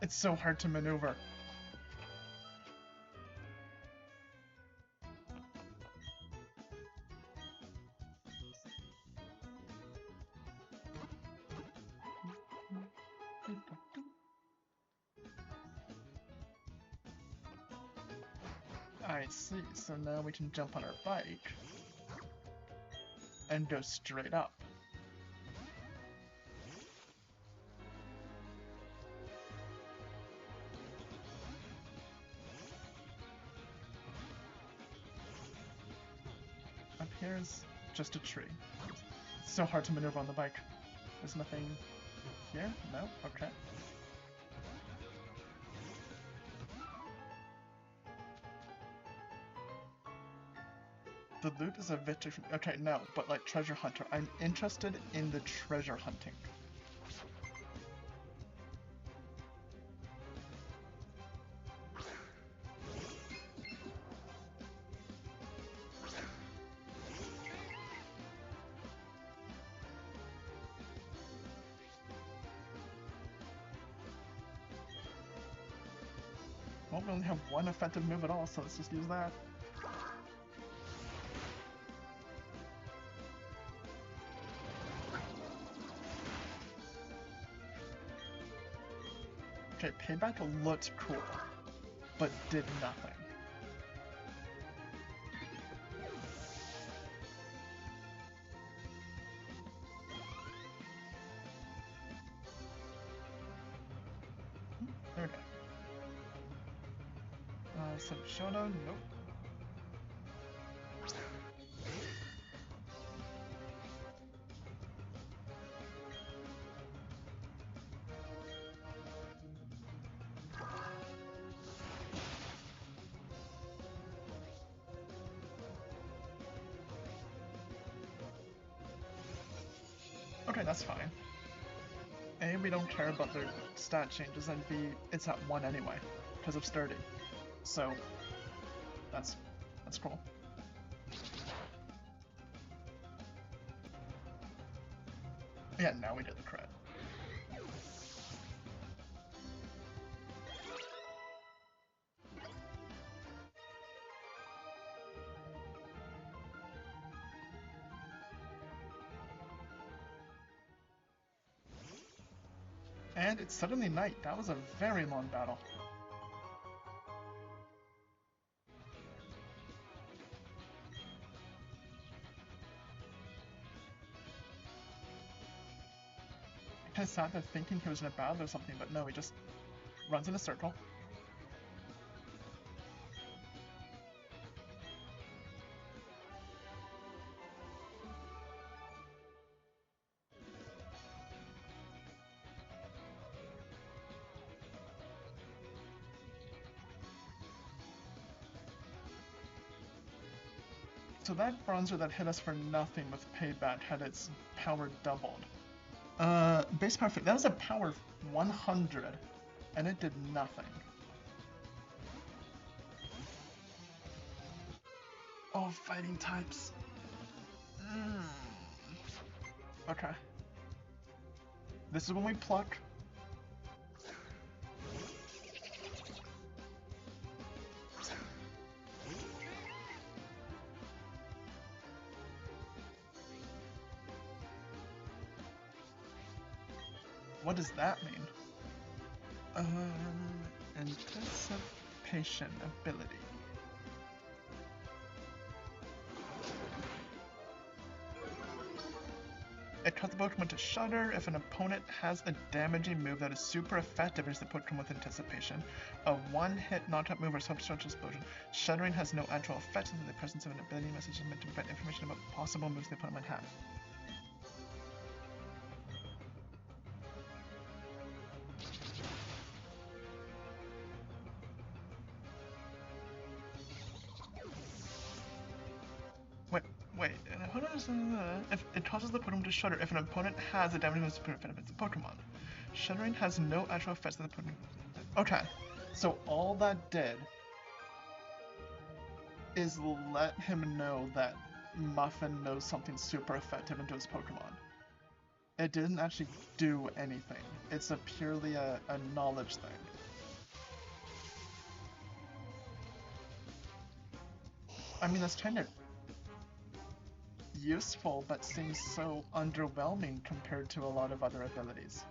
It's so hard to maneuver. I see, so now we can jump on our bike and go straight up. Up here is just a tree. It's so hard to maneuver on the bike. There's nothing here? No? Okay. The loot is a victory from... Okay, no, but like treasure hunter. I'm interested in the treasure hunting. Well, we only have one effective move at all, so let's just use that. Okay, Payback looked cool, but did nothing. There we go. Some Showdown, nope. Okay, that's fine. A, we don't care about their stat changes, and B, it's at 1 anyway, because of sturdy. So, that's cool. Yeah, now we did the crit. And it's suddenly night. That was a very long battle. I sat there thinking he was in a battle or something, but no, he just runs in a circle. So that bronzer that hit us for nothing with Payback had its power doubled. Base power, that was a power 100, and it did nothing. Oh, fighting types. Okay. This is when we pluck. What does that mean? Anticipation ability. It causes the Pokemon to shudder if an opponent has a damaging move that is super effective against the Pokemon with anticipation. A one-hit knockout move or substantial explosion. Shuddering has no actual effect in the presence of an ability message is meant to provide information about possible moves the opponent might have. Wait, an opponent is, if it causes the Pokemon to shudder if an opponent has a damaging move to benefit the Pokemon. Shuddering has no actual effects on the Pokemon. Okay, so all that did is let him know that Muffin knows something super effective into his Pokemon. It didn't actually do anything. It's purely a knowledge thing. I mean, that's kind of useful, but seems so underwhelming compared to a lot of other abilities.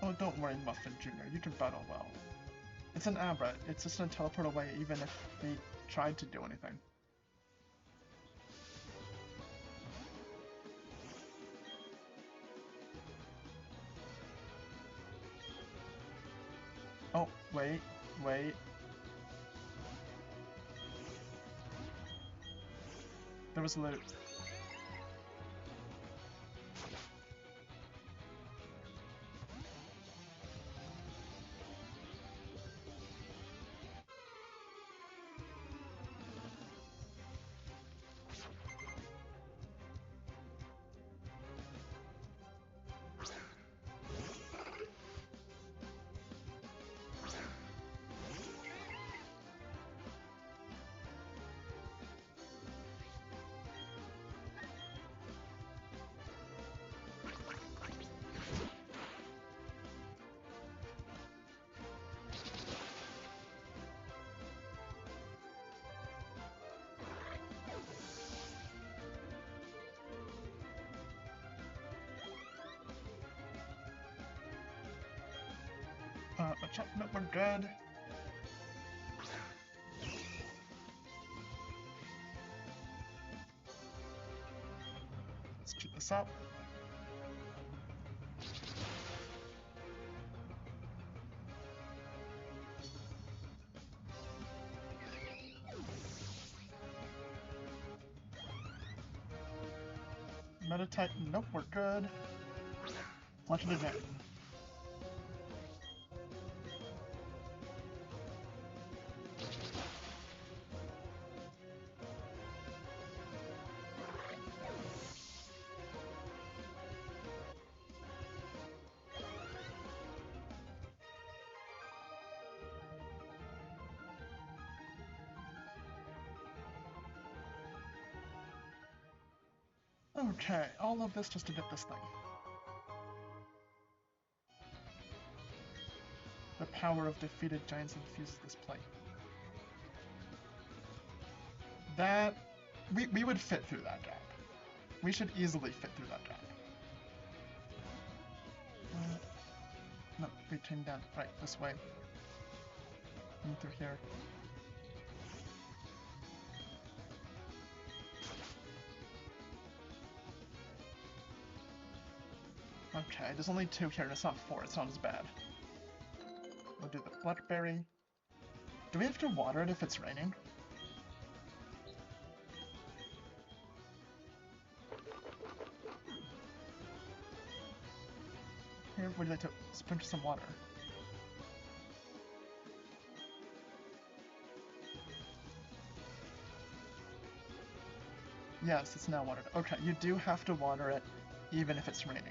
Oh, don't worry, Muffin Jr., you can battle well. It's an Abra, it's just gonna teleport away even if we tried to do anything. Oh, wait. There was loot. No, we're good. Let's keep this up. Meditate. Nope, we're good. Watch it again. Okay, all of this just to get this thing. The power of defeated giants infuses this plate. That... We would fit through that gap. We should easily fit through that gap. No, we came down. Right, this way. In through here. Okay, there's only 2 here, and it's not 4, it's not as bad. We'll do the blackberry. Do we have to water it if it's raining? Here, would you like to sprinkle some water? Yes, it's now watered. Okay, you do have to water it, even if it's raining.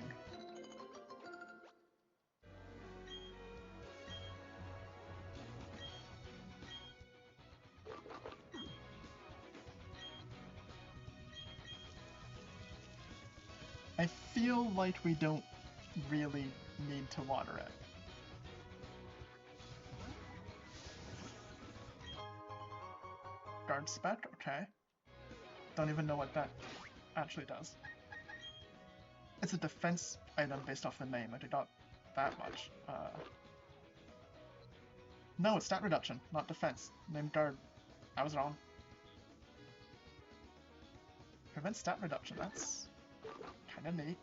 I feel like we don't really need to water it. Guard spec? Okay. Don't even know what that actually does. It's a defense item based off the name. I did not that much. No, it's stat reduction, not defense. Named guard. I was wrong. Prevent stat reduction, that's kinda neat.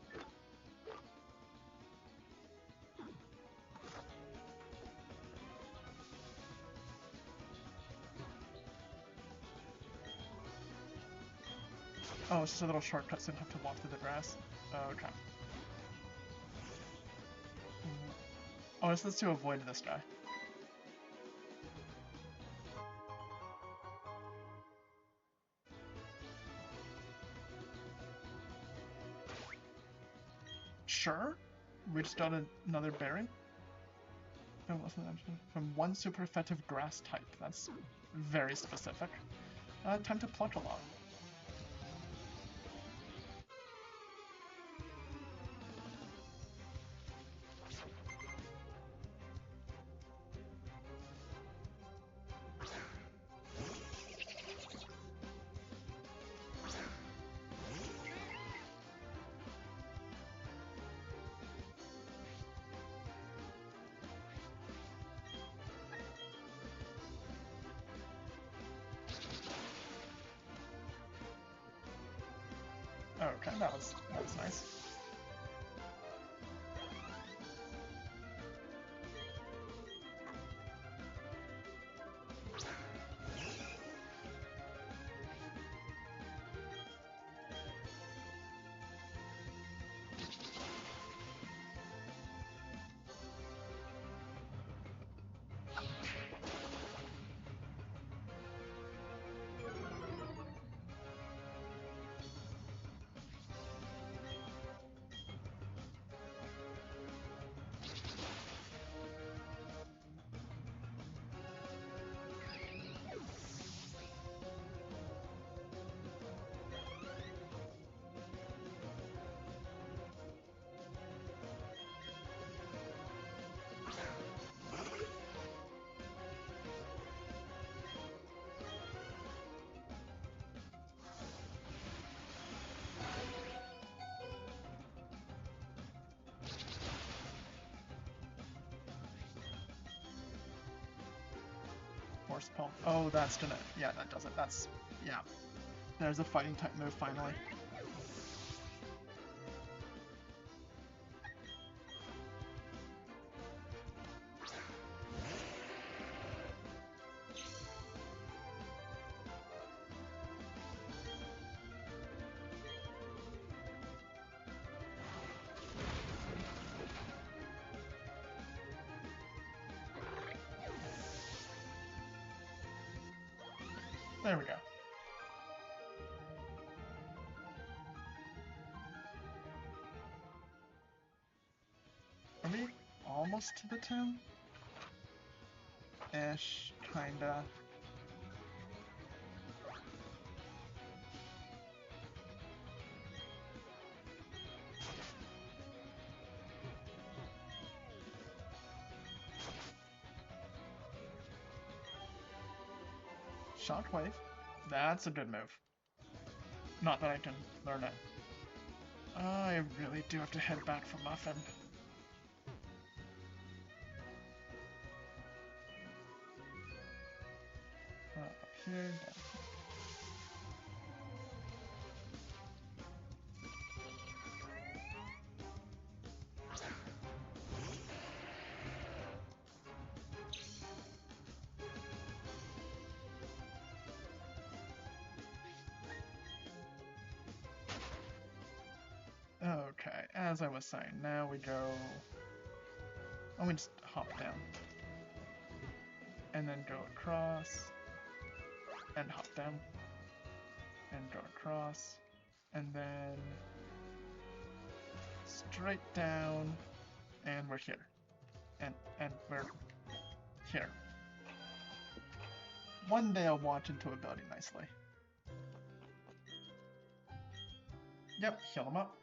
Oh, it's just a little shortcut so you don't have to walk through the grass. Okay. Oh, this is to avoid this guy. Sure. We just got another berry. From one super effective grass type. That's very specific. Time to pluck a lot. Okay, that was nice. Force Pulp. Oh, that's gonna... Yeah, that does it. That's... Yeah. There's a fighting type move, finally. There we go. Are we almost to the town? Ish, kinda. Shockwave. That's a good move. Not that I can learn it. I really do have to head back for Muffin. Up here. Okay, as I was saying, now we go... Oh, we just hop down. And then go across. And hop down. And go across. And then... straight down. And we're here. And we're... here. One day I'll launch into a building nicely. Yep, heal him up.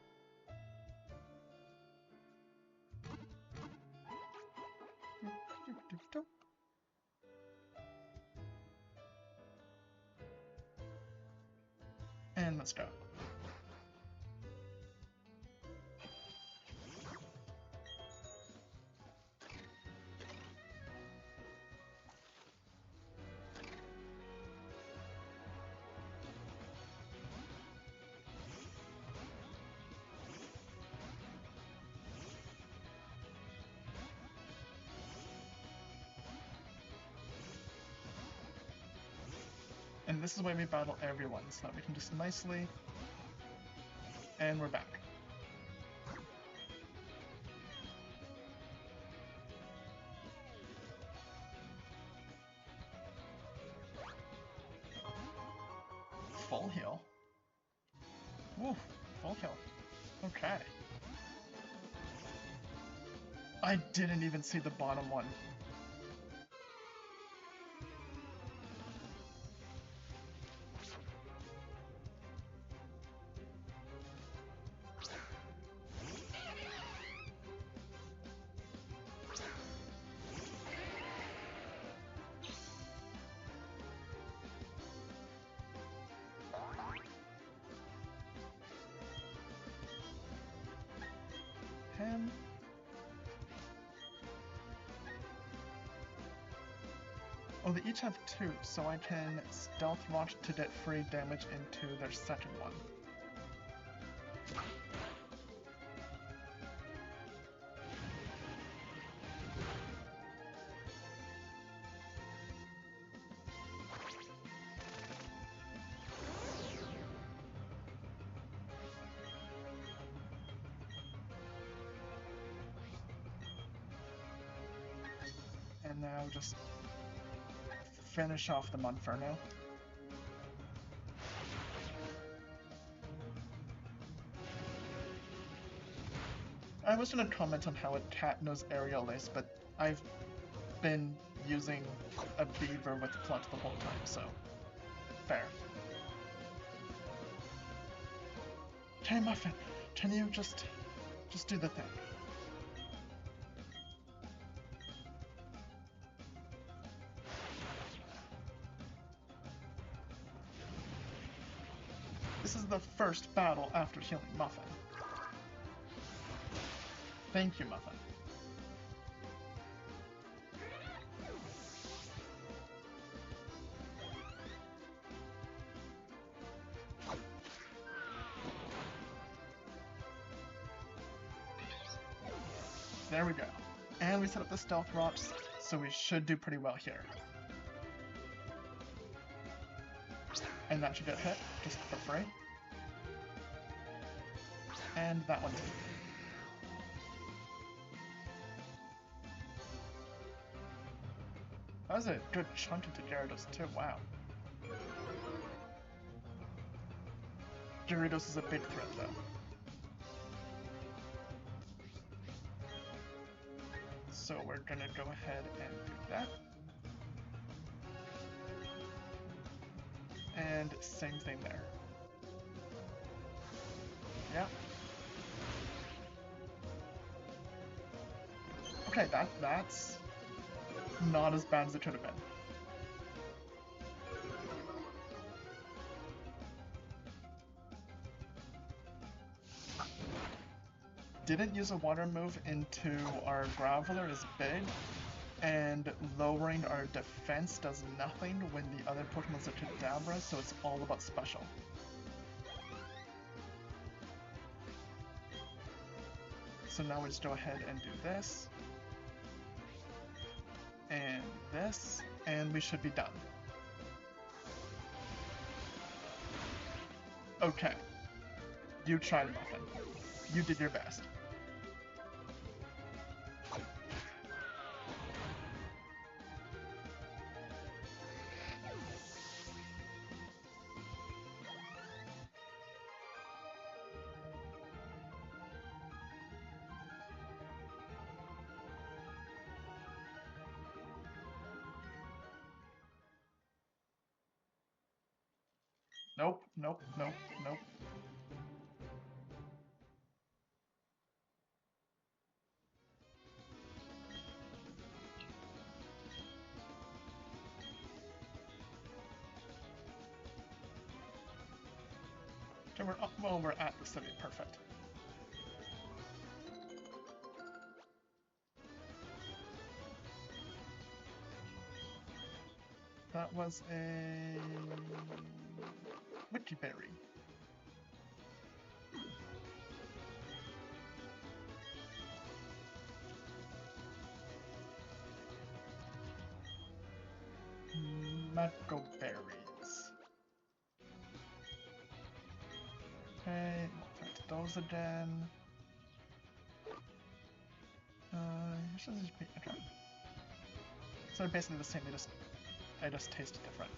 And let's go. And this is why we battle everyone, so that we can just nicely... And we're back. Full heal. Woo, full heal. Okay. I didn't even see the bottom one. Him. Oh, they each have two, so I can stealth launch to get free damage into their second one. And now just finish off the Monferno. I was gonna comment on how a cat knows aerial ace, but I've been using a beaver with clutch the whole time, so fair. Okay, Muffin, can you just do the thing? This is the first battle after healing Muffin. Thank you, Muffin. There we go. And we set up the stealth rocks, so we should do pretty well here. And that should get hit, just for free. And that one too. That was a good chunk into Gyarados too, wow. Gyarados is a big threat though. So we're gonna go ahead and do that. And same thing there. Yeah. Okay, that's not as bad as it could have been. didn't use a water move into our Graveler is big, and lowering our defense does nothing when the other Pokemon's are Kadabra, so it's all about special. So now we just go ahead and do this, and we should be done. Okay. You tried, Muffin. You did your best. Nope, nope, nope, nope. Okay, we're at the city. Perfect. That was a Witchy Berry. Mango berries. Okay, we'll touch those again. Okay. So they're basically the same, they just taste different.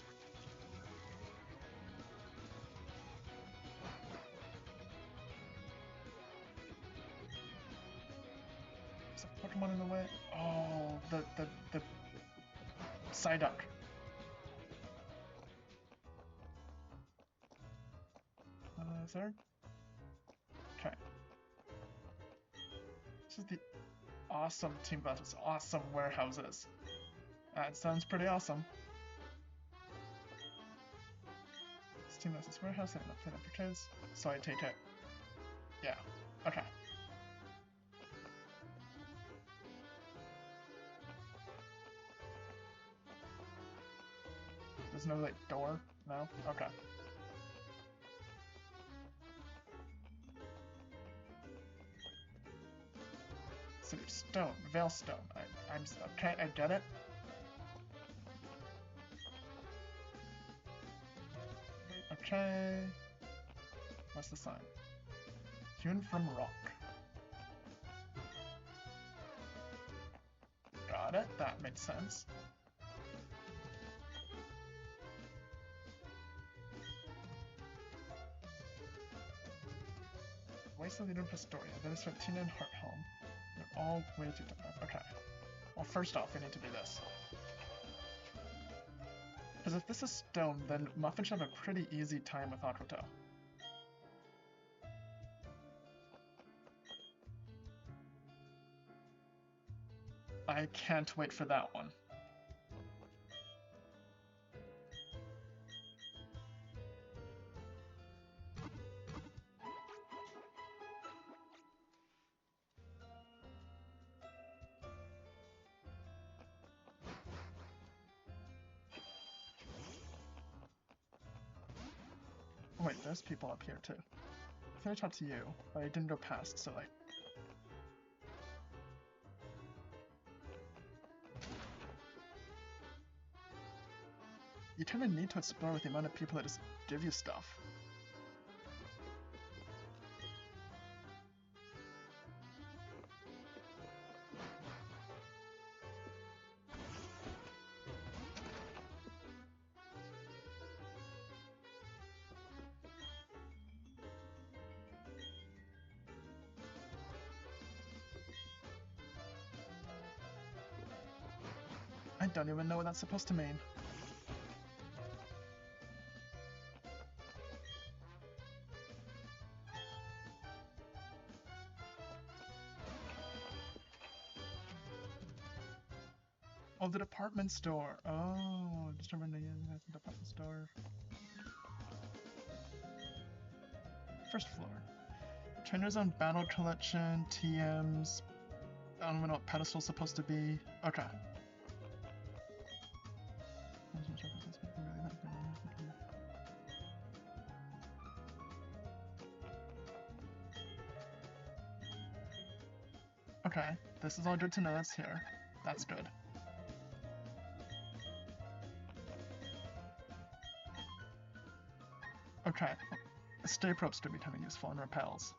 Is a Pokemon in the way? Oh, the Psyduck. Third? Okay. This is the awesome team buses, awesome warehouses. That sounds pretty awesome. This team buses warehouse, I don't play that for kids, so I take it. Yeah, okay. There's no, like, door? No? Okay. City of Stone, Veilstone. I'm okay, I get it. Okay. What's the sign? Hewn from rock. Got it, that makes sense. Wasteland Leader Pastoria, then it's Tina and Hearthelm. They're all way too tough. Okay. Well, first off, we need to do this. Because if this is stone, then Muffin should have a pretty easy time with Aqua Tail. I can't wait for that one. Oh, wait, there's people up here too. I think I talked to you, but I didn't go past, so like... You kind of need to explore with the amount of people that just give you stuff. I don't even know what that's supposed to mean. Oh, the department store. Oh, determine the department store. First floor. Trainer Zone Battle Collection, TMs. I don't even know what pedestal's supposed to be. Okay. Okay, this is all good to know that's here. That's good. Okay, escape ropes could be kind of useful and repels.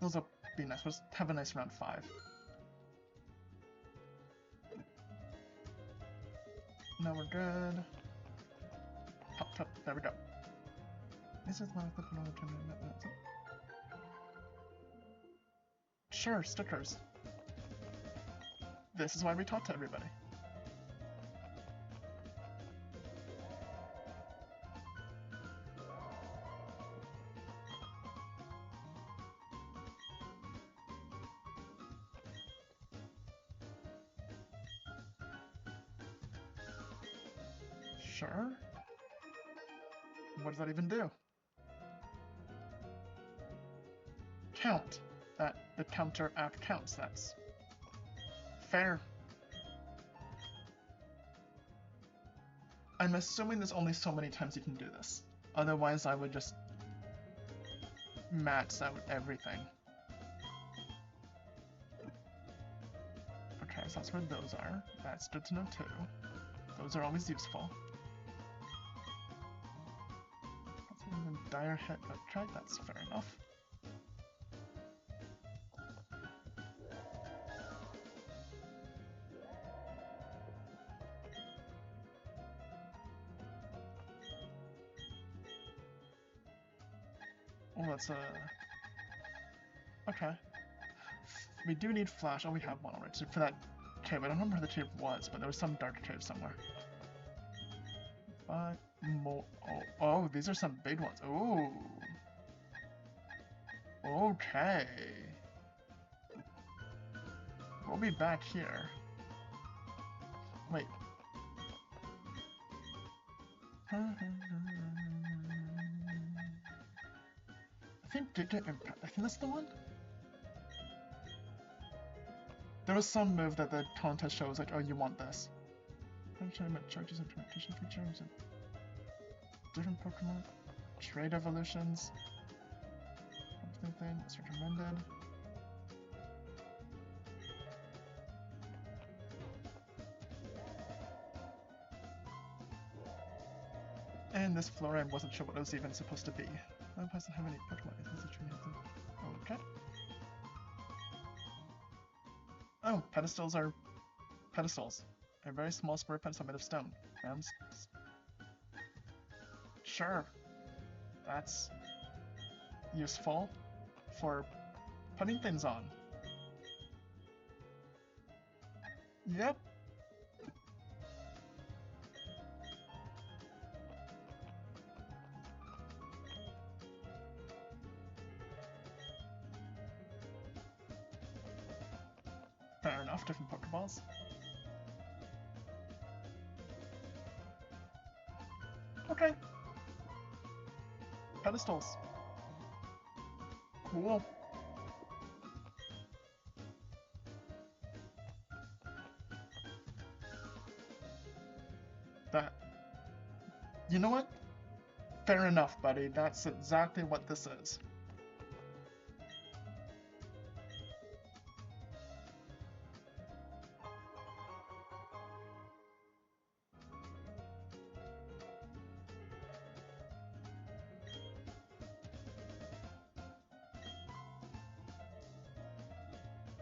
Those will be nice. Let's have a nice round 5. Now we're good. Pop, pop, there we go. This is one of the Sure, stickers. This is why we talk to everybody. Sure. What does that even do? Count. That the counter app counts. That's fair. I'm assuming there's only so many times you can do this. Otherwise, I would just max out everything. Okay, so that's where those are. That's good to know too. Those are always useful. That's even dire hit. Okay, that's fair enough. Oh, that's a... Okay. We do need flash. Oh, we have one already. So for that cave, I don't remember where the cave was, but there was some dark cave somewhere. But more... Oh, these are some big ones. Ooh. Okay. We'll be back here. Wait. I think that's the one? There was some move that the contest shows like, oh, you want this. I'm trying about charges and implementation features and different Pokemon. Trade evolutions. Everything is recommended. And this floor, I wasn't sure what it was even supposed to be. No person have any Pokemon. Is this a training thing? Okay. Oh, pedestals are pedestals. A very small square pedestal made of stone. Sure. That's useful for putting things on. Yep. Fair enough, different Pokeballs. Okay. Pedestals. Cool. That... You know what? Fair enough, buddy. That's exactly what this is.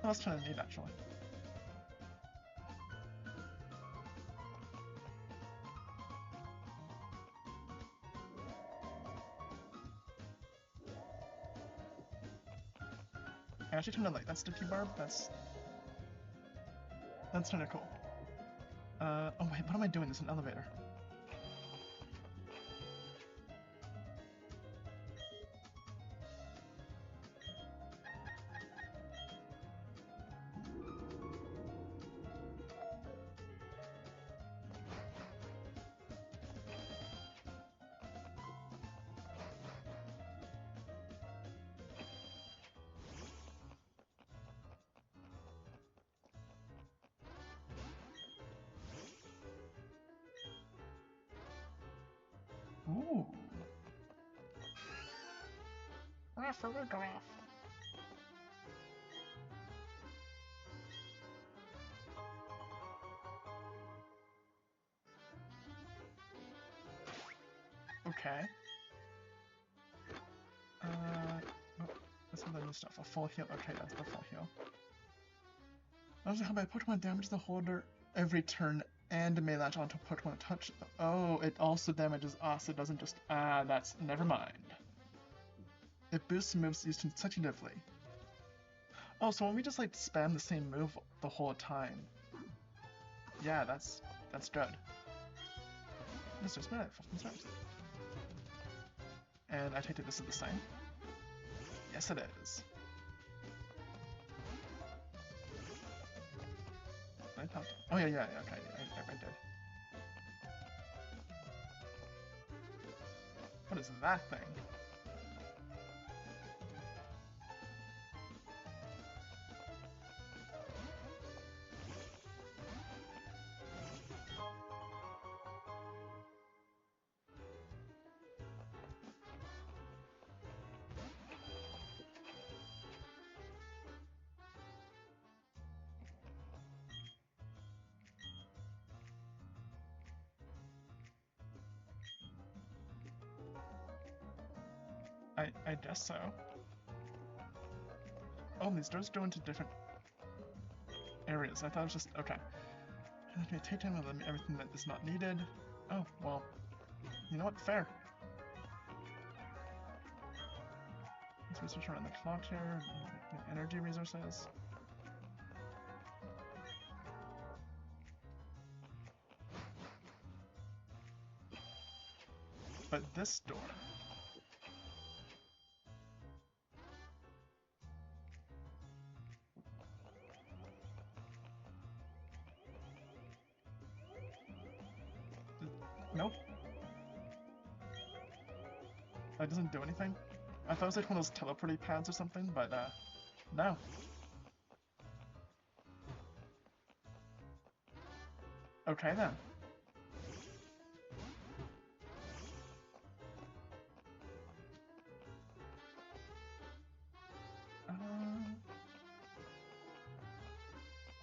That's kind of neat, actually. I actually kind of like that sticky barb. That's kind of cool. Oh wait, what am I doing? There's an elevator. Graph. Okay. Oh, this is the new stuff. A full heal. Okay, that's the full heal. Also, how my Pokemon damage the holder every turn and may latch onto Pokemon touch. Oh, it also damages us. It doesn't just. That's. Never mind. It boosts moves used consecutively. Oh, so when we just like spam the same move the whole time. Yeah, that's good. Mr. Smith, and I take it this is the same. Yes, it is. I thought. Oh yeah, okay, I did. What is that thing? I guess so. Oh, these doors go into different areas. I thought it was just okay. Take time with everything that is not needed. Oh, well, you know what? Fair. Let's research around the clock here. Energy resources. But this door. Nope. That doesn't do anything. I thought it was like one of those teleporty pads or something, but no. Okay then.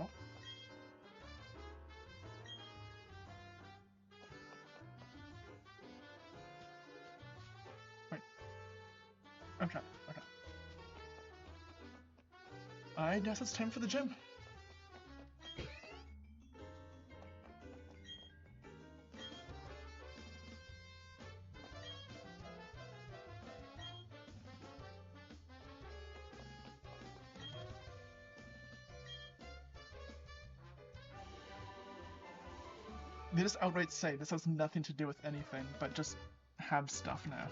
Oh. Wait. Okay. I guess it's time for the gym. They just outright say this has nothing to do with anything, but just have stuff now.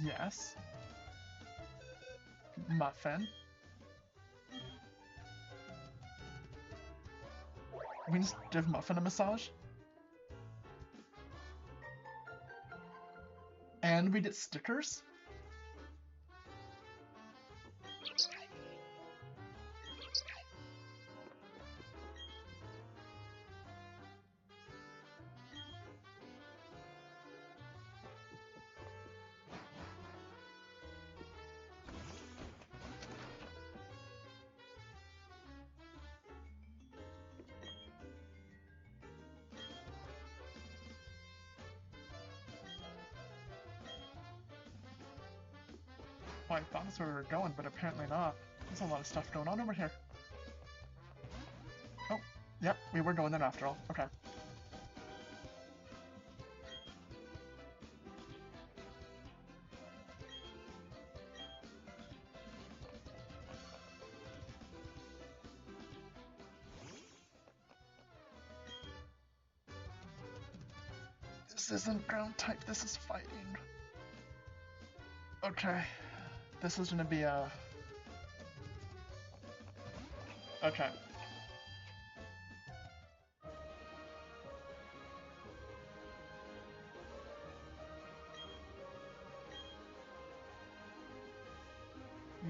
Yes. Muffin. We just give Muffin a massage? And we get stickers? Well, I thought that's where we were going, but apparently not. There's a lot of stuff going on over here. Oh, yep, we were going there after all. Okay. This isn't ground type, this is fighting. Okay. This is gonna be a... Okay.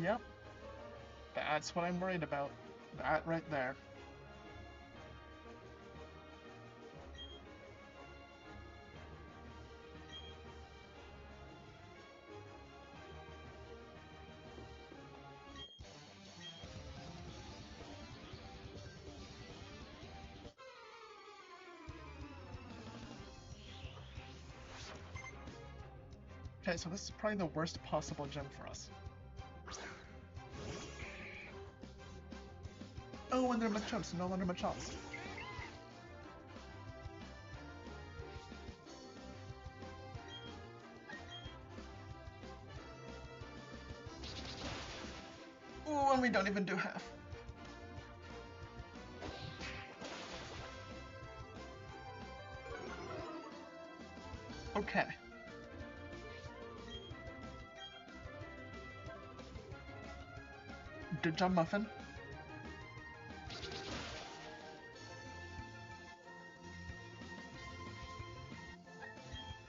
Yep. That's what I'm worried about. That right there. Okay, so this is probably the worst possible gym for us. Oh, and they're Machops, no longer Machops. Ooh, and we don't even do half. Okay. Good job, Muffin.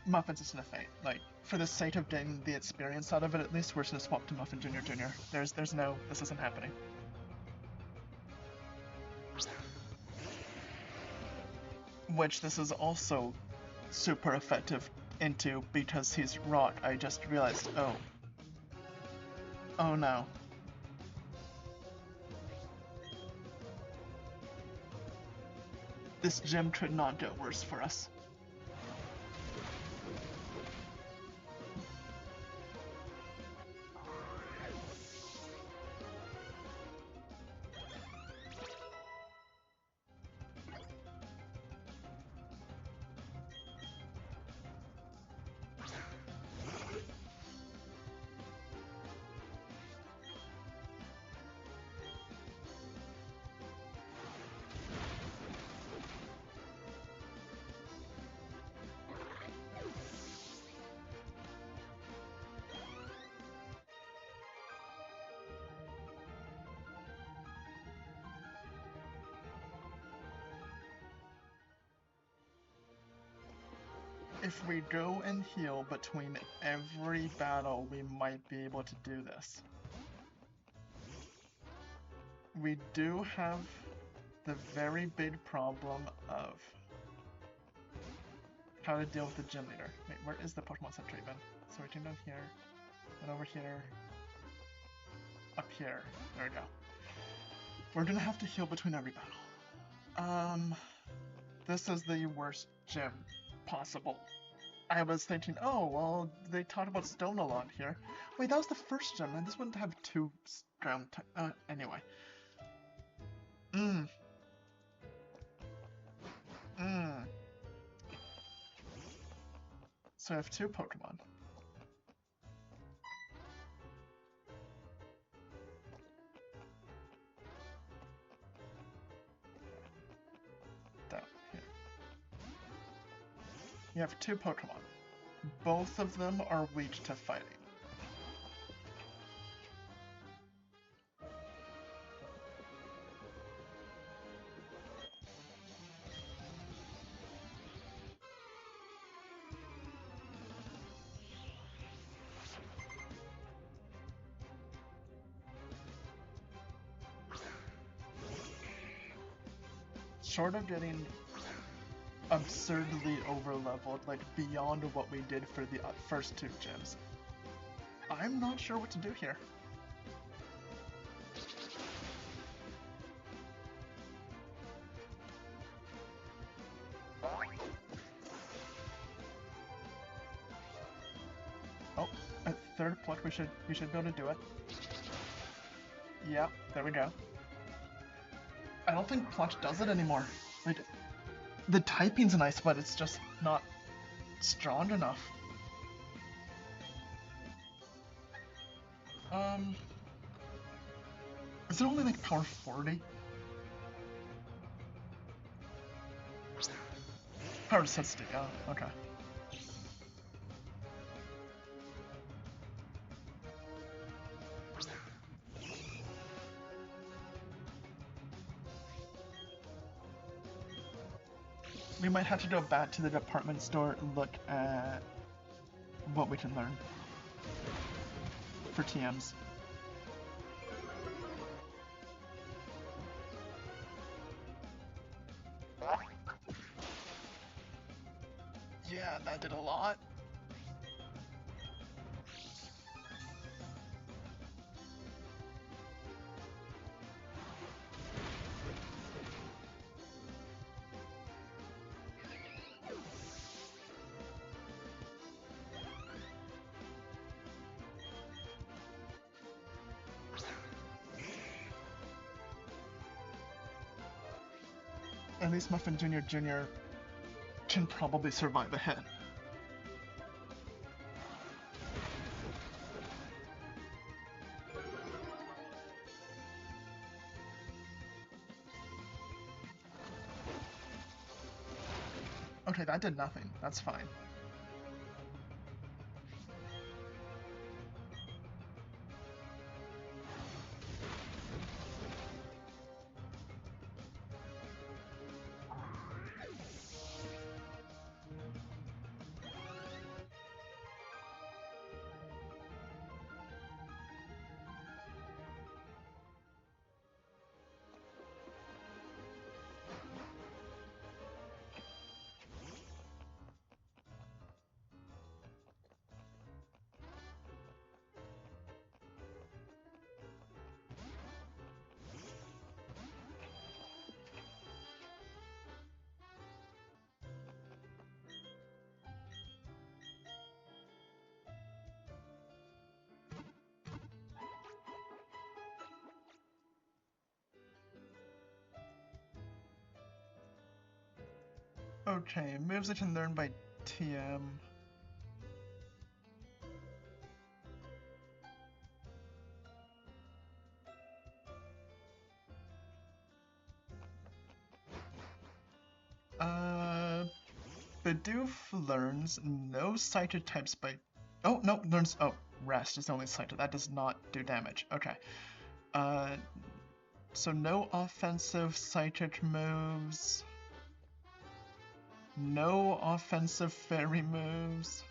Muffin's just gonna faint. Like, for the sake of getting the experience out of it, at least we're just gonna swap to Muffin Jr. Jr. There's no, this isn't happening. Which this is also super effective into because he's rock. I just realized, oh. Oh no. This gym could not get worse for us. If we go and heal between every battle, we might be able to do this. We do have the very big problem of how to deal with the gym leader. Wait, where is the Pokemon Center even? So we came down here, then over here, up here. There we go. We're gonna have to heal between every battle. This is the worst gym possible. I was thinking, oh, well, they talked about stone a lot here. Wait, that was the first gym, and this wouldn't have two ground type. Anyway. So I have two Pokemon. Down here. You have two Pokemon. Both of them are weak to fighting. Short of getting absurdly over-leveled, like beyond what we did for the first two gyms, I'm not sure what to do here. Oh, at third pluck, we should be able to do it. Yeah, there we go. I don't think Clutch does it anymore. Like, the typing's nice, but it's just not strong enough. Is it only like power 40? Power 60, yeah, okay. We might have to go back to the department store and look at what we can learn for TMs. Yeah, that did a lot. At least Muffin Jr. can probably survive a hit. Okay, that did nothing. That's fine. Okay, moves I can learn by TM. Bidoof learns no sighted types by... Oh, no, learns... Oh, rest is only sighted. That does not do damage. Okay. So no offensive sighted moves. No offensive fairy moves.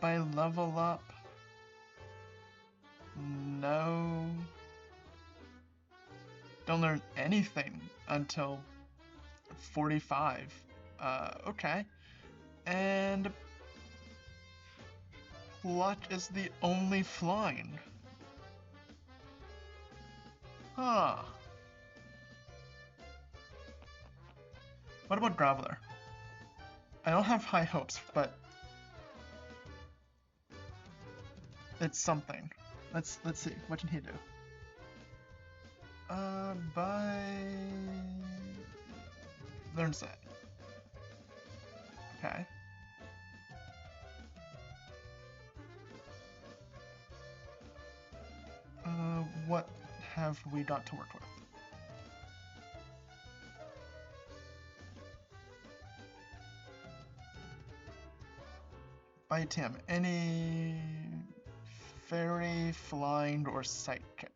By level up. No. Don't learn anything until 45. Okay. And Pluck is the only flying. Huh. What about Graveler? I don't have high hopes, but it's something. Let's see. What can he do? By learn set. Okay. What have we got to work with? By TM, any fairy, flying, or psychic?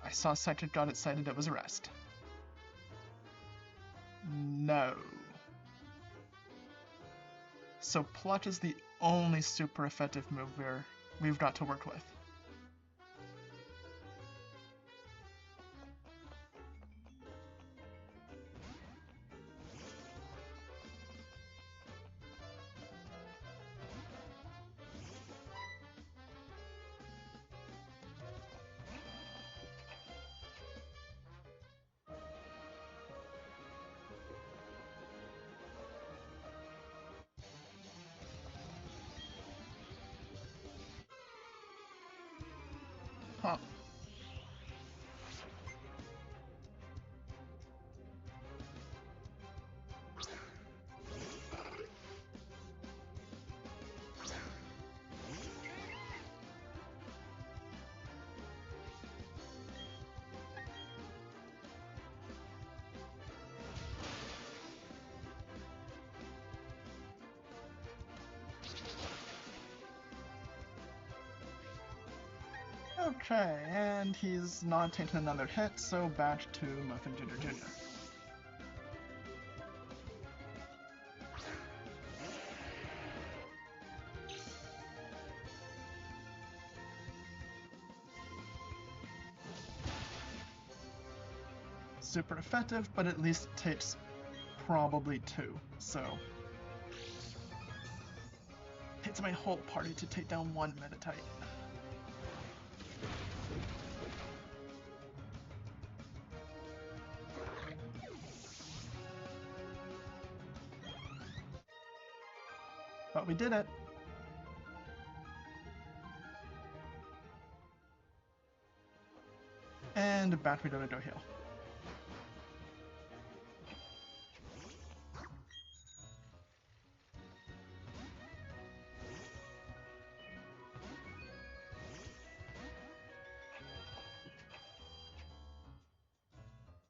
I saw psychic got it cited, it was a rest. No. So Pluck is the only super effective move we've got to work with. Huh. Okay, and he's not taking another hit, so back to Muffin Jr. super effective, but at least takes probably 2, so takes my whole party to take down 1 Meditite. But we did it. And back we go to go heal.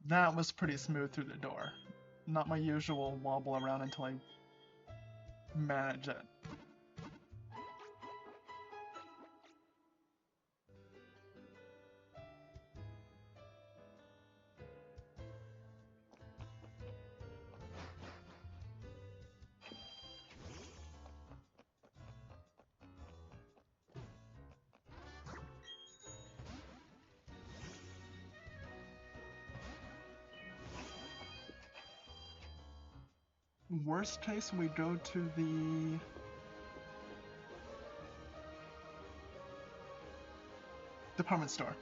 That was pretty smooth through the door. Not my usual wobble around until I manage it. Worst case, we go to the department store,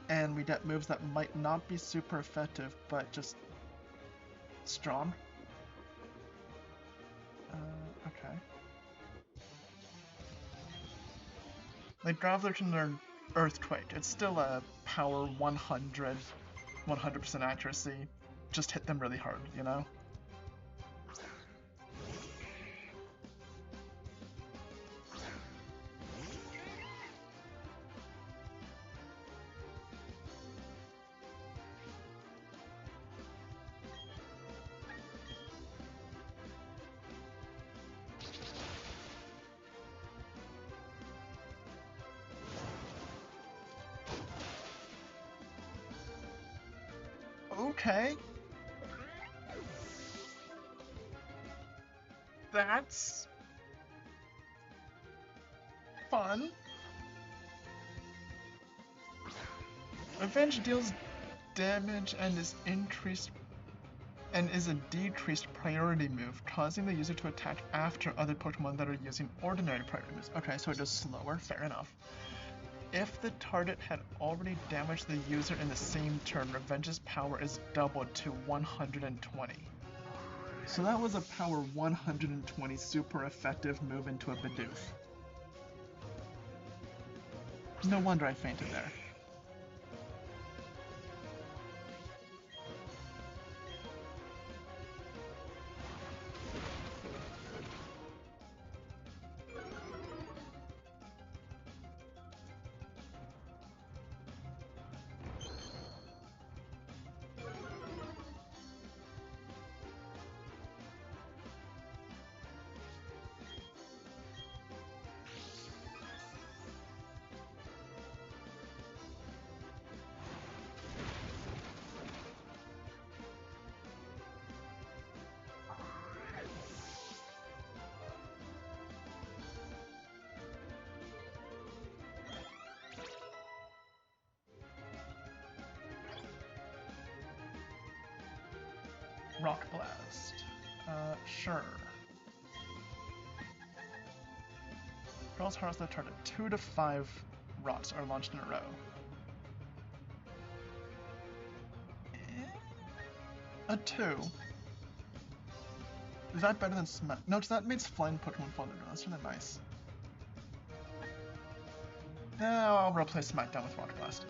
and we get moves that might not be super effective, but just strong. Okay. Like Graveler can learn Earthquake. It's still a power 100, 100% accuracy. Just hit them really hard, you know? Okay. That's fun. Revenge deals damage and is a decreased priority move, causing the user to attack after other Pokemon that are using ordinary priority moves. Okay, so it goes slower, fair enough. If the target had already damaged the user in the same turn, Revenge's power is doubled to 120. So that was a power 120 super effective move into a Bidoof. No wonder I fainted there. Rock Blast. Sure. Girls Hearts that target 2 to 5 rocks are launched in a row. A 2. Is that better than Smack? No, that makes flying Pokemon fall down. That's really nice. Now I'll replace Smackdown with Rock Blast.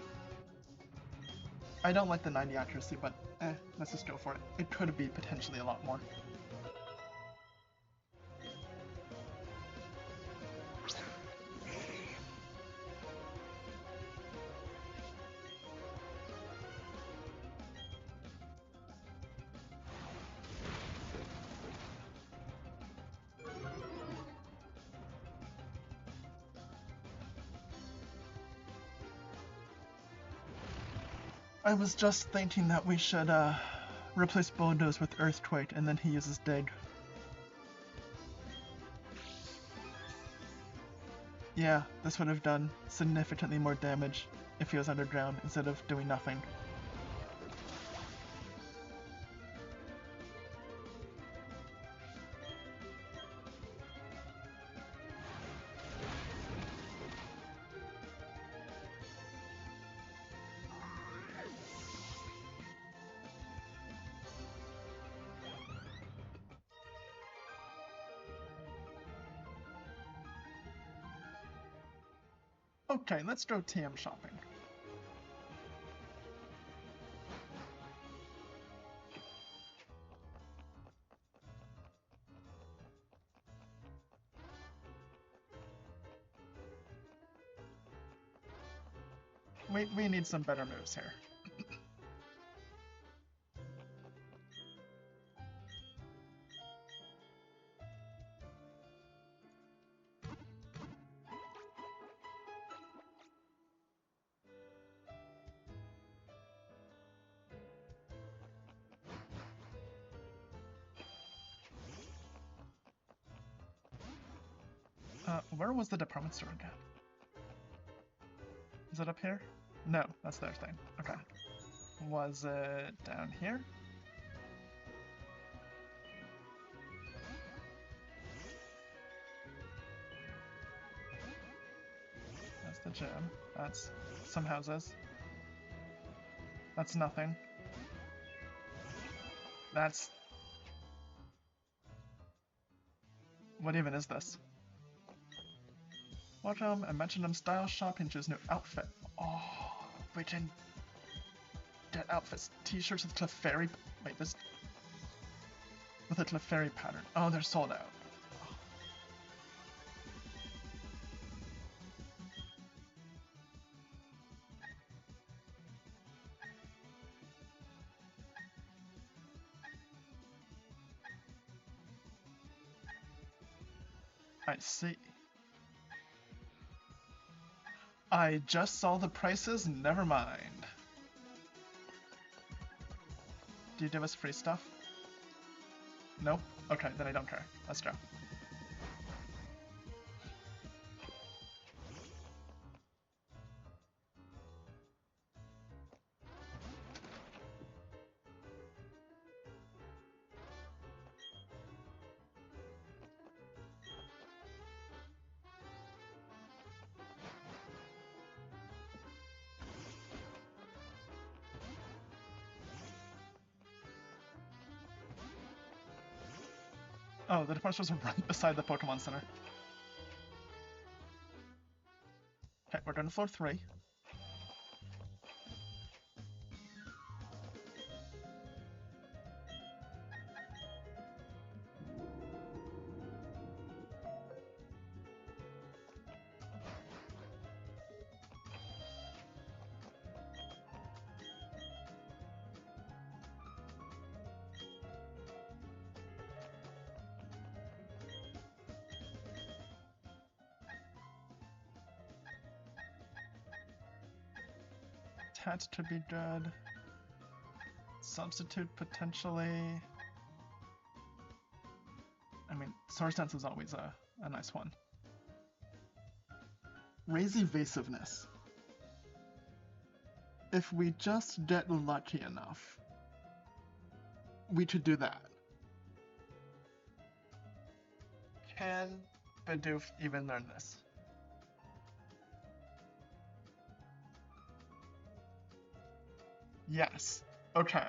I don't like the 90 accuracy, but let's just go for it. It could be potentially a lot more. I was just thinking that we should replace Bulldoze with Earthquake, and then he uses Dig. Yeah, this would have done significantly more damage if he was underground instead of doing nothing. Okay, let's go TM shopping. We need some better moves here. Where was the department store again? Is it up here? No, that's their thing. Okay. Was it down here? That's the gym. That's some houses. That's nothing. That's... What even is this? Welcome, I mentioned him style shop into his new outfit. Oh, we can get outfits. T-shirts with Clefairy... Wait, this... With a Clefairy pattern. Oh, they're sold out. I see. I just saw the prices, never mind. Do you give us free stuff? Nope? Okay, then I don't care. Let's go. Oh, the department stores are right beside the Pokemon Center. Okay, we're going to floor 3. Tat to be good. Substitute potentially. I mean, Source Dance is always a nice one. Raise evasiveness. If we just get lucky enough, we could do that. Can Bidoof even learn this? Yes. Okay.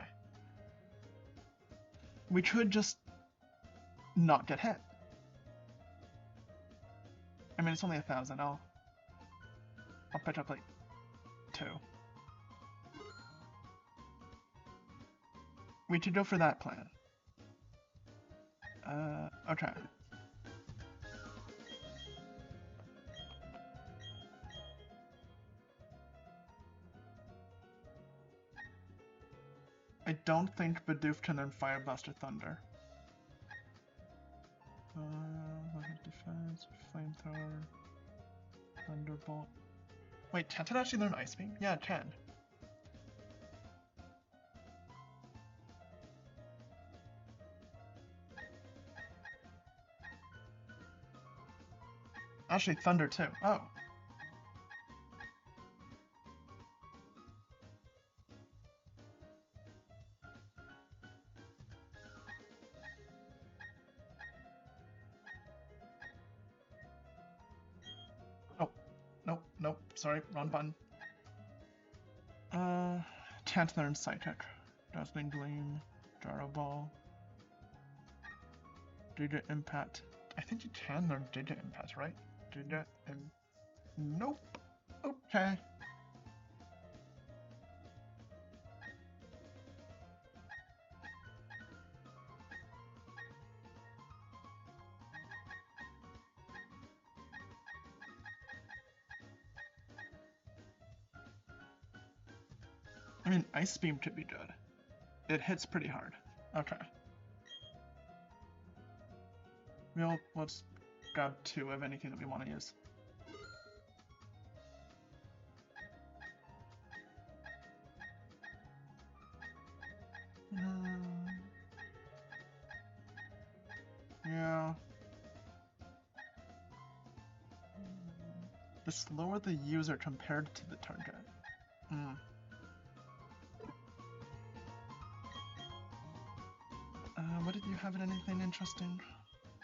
We could just not get hit. I mean, it's only 1,000. I'll pick up like 2. We could go for that plan. Okay. I don't think Bidoof can learn Fire Blast or Thunder. Defense, Flamethrower, Thunderbolt. Wait, can it actually learn Ice Beam? Yeah, it can. Actually, Thunder too. Oh. Nope, sorry, wrong button. Can't learn Psychic. Dazzling Gleam, Gyro Ball, Giga Impact. I think you can learn Giga Impact, right? Nope. Okay. I mean, Ice Beam could be good. It hits pretty hard. Okay. Let's grab 2 of anything that we want to use. Yeah. The slower the user compared to the target. What did you have in anything interesting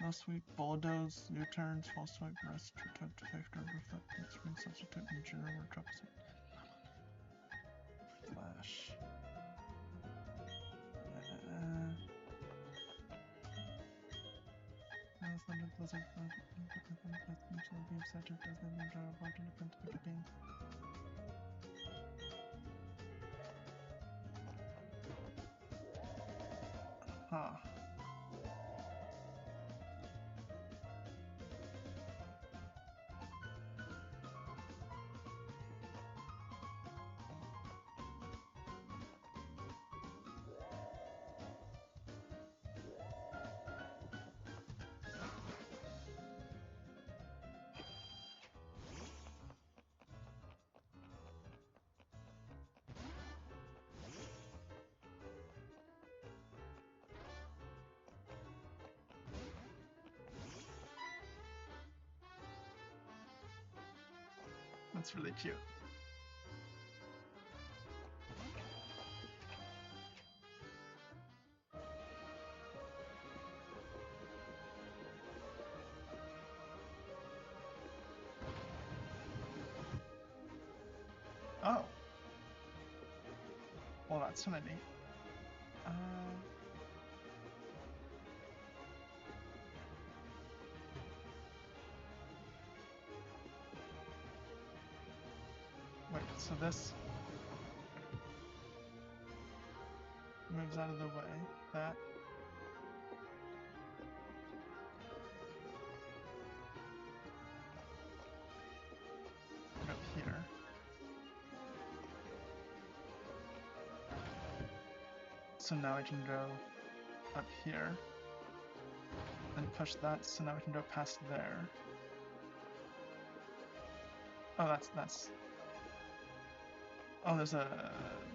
last week? Bulldoze, U-turns, false swipe, rest, protect, factor, reflect, screen substitute, and general work opposite. Flash. Huh. That's really cute. Oh. Well, that's kind of neat. Wait, so this moves out of the way. That. Go here. So now I can go up here and push that, so now we can go past there. Oh, that's... Oh, there's a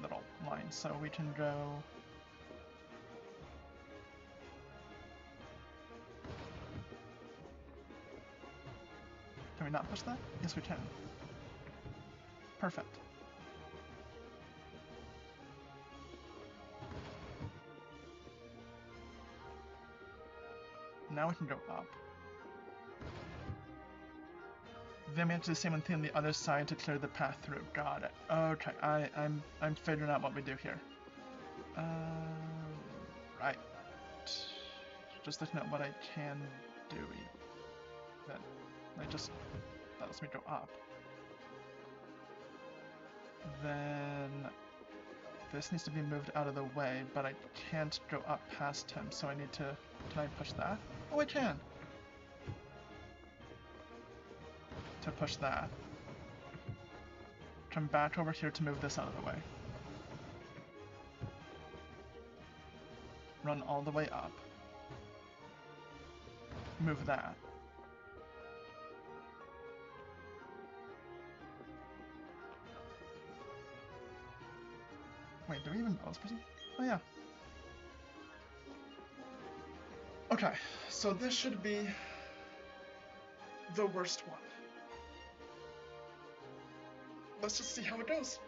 little line, so we can go... Can we not push that? Yes, we can. Perfect. Now we can go up. Then we have to do the same thing on the other side to clear the path through. Got it. Okay, I'm figuring out what we do here. Right. Just looking at what I can do. That lets me go up. Then this needs to be moved out of the way, but I can't go up past him, so I need to... Can I push that? Oh, I can! To push that. Come back over here to move this out of the way. Run all the way up. Move that. Wait, do we even know this person? Oh yeah. Okay, so this should be the worst one. Let's just see how it goes.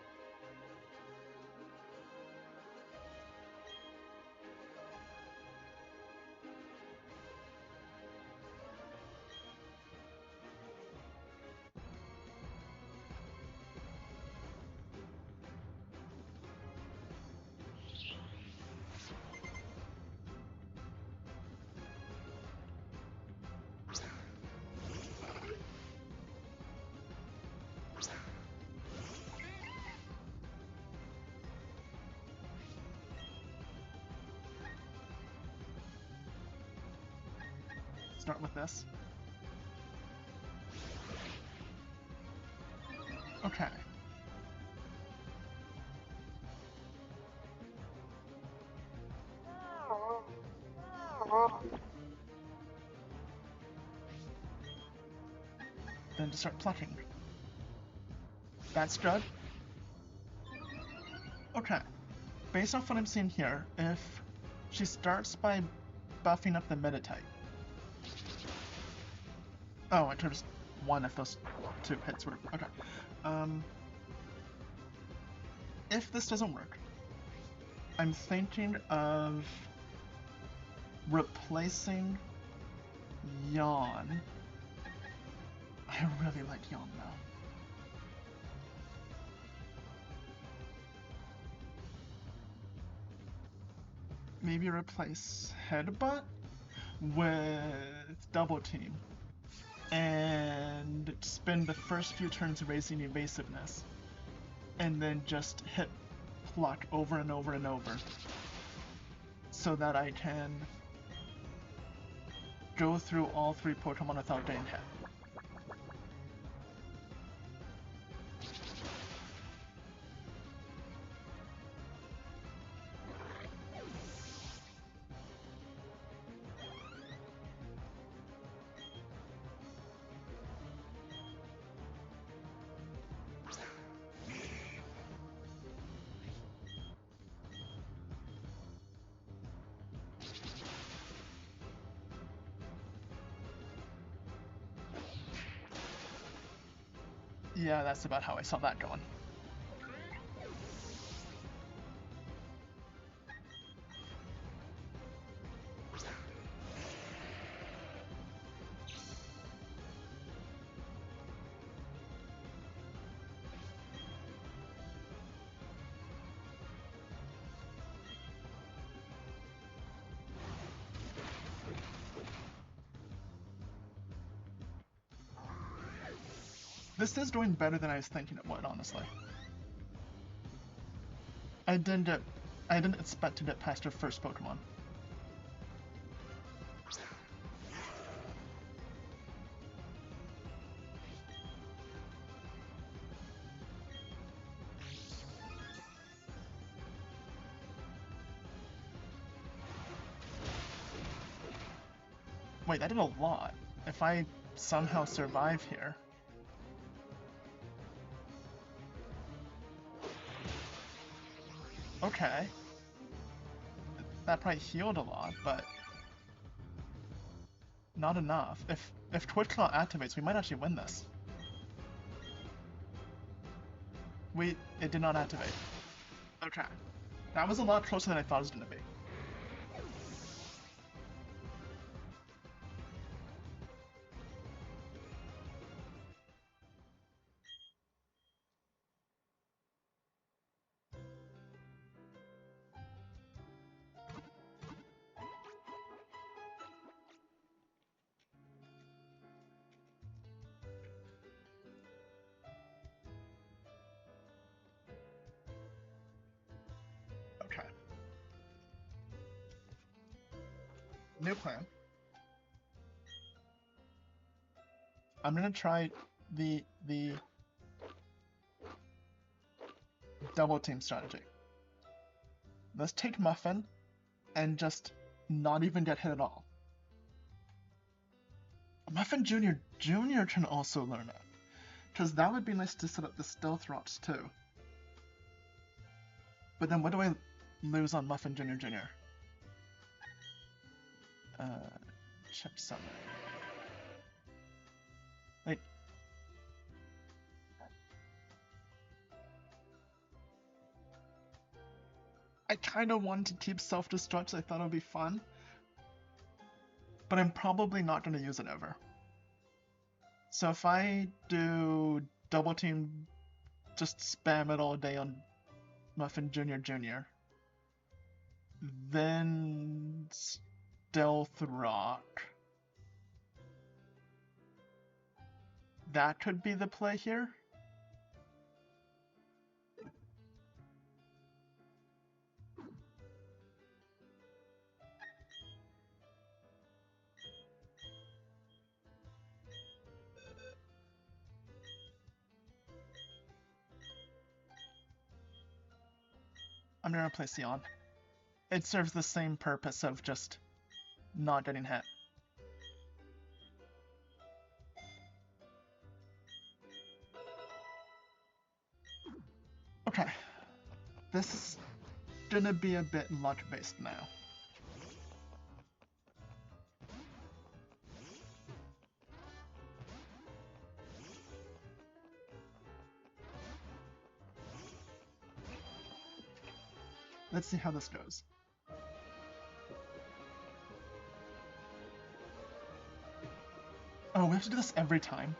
start with this. Okay. Then to start plucking. That's good. Okay. Based off what I'm seeing here, if she starts by buffing up the meta-type. Oh, I just one if those two hits were okay. If this doesn't work, I'm thinking of replacing Yawn. I really like Yawn now. Maybe replace Headbutt with Double Team. And spend the first few turns raising evasiveness. And then just hit Pluck over and over and over. So that I can go through all three Pokemon without getting hit. Yeah, that's about how I saw that going. This is doing better than I was thinking it would, honestly. I didn't expect to get past her first Pokemon. Wait, that did a lot. If I somehow survive here... Okay. That probably healed a lot, but... not enough. If Twitch Claw activates, we might actually win this. It did not activate. Okay. That was a lot closer than I thought it was going to be. Okay. New plan. I'm gonna try the double team strategy. Let's take Muffin and just not even get hit at all. Muffin Jr. can also learn it. Because that would be nice to set up the stealth routes too. But then what do I lose on Muffin Jr.? Chip Summon. Like... I kinda wanted to keep self-destruct, so I thought it would be fun. But I'm probably not gonna use it ever. So if I do double team, just spam it all day on Muffin Jr., then Stealth Rock. That could be the play here. I'm gonna replace the on. It serves the same purpose of just not getting hit. Okay. This is gonna be a bit luck-based now. Let's see how this goes. Oh, we have to do this every time?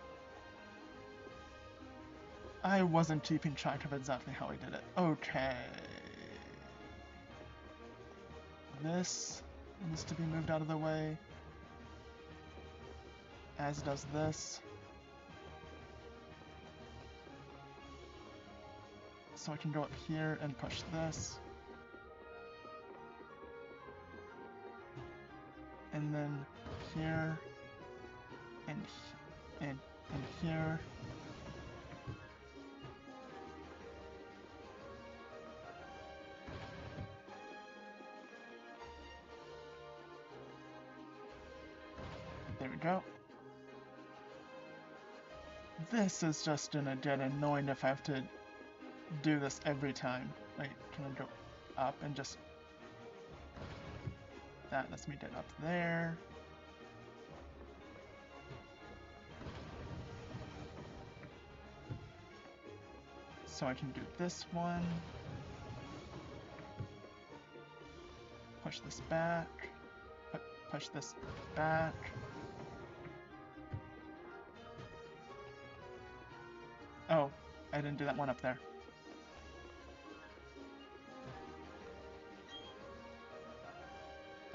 I wasn't keeping track of exactly how I did it. Okay. This needs to be moved out of the way. As does this. So I can go up here and push this. And then here. And here. There we go. This is just gonna get annoying if I have to do this every time. Like, can I go up and just... That lets me get up there. So I can do this one. Push this back. Push this back. Oh, I didn't do that one up there.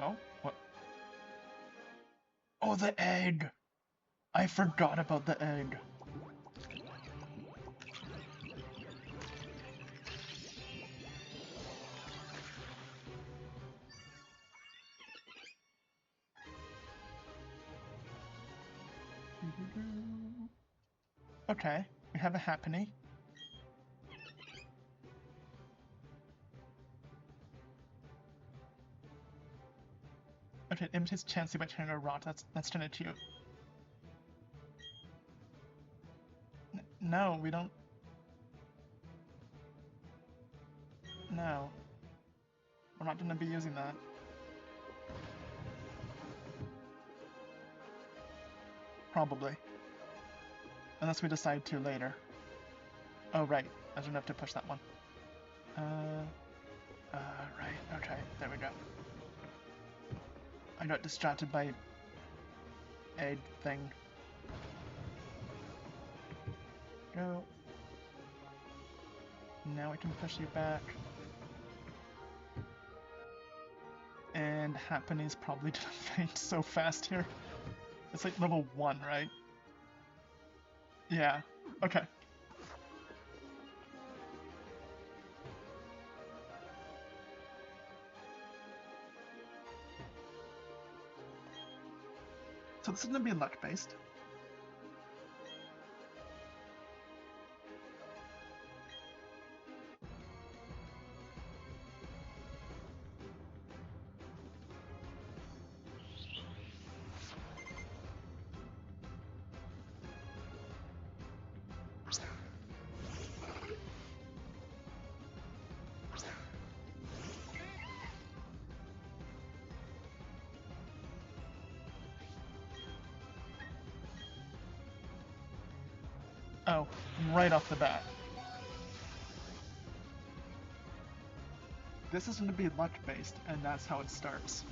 Oh, what? Oh, the egg! I forgot about the egg. Okay, we have a happening. Okay, it imitates Chansey by turning a rock. That's kind of cute. No, we don't. No. We're not gonna be using that. Probably. Unless we decide to later. Oh, right. I don't have to push that one. Right. Okay, there we go. I got distracted by egg thing. Go. Now I can push you back. And Happenings's probably gonna faint so fast here. It's like level 1, right? Yeah. Okay. So this is gonna be luck-based. Oh, right off the bat. This is going to be luck-based, and that's how it starts.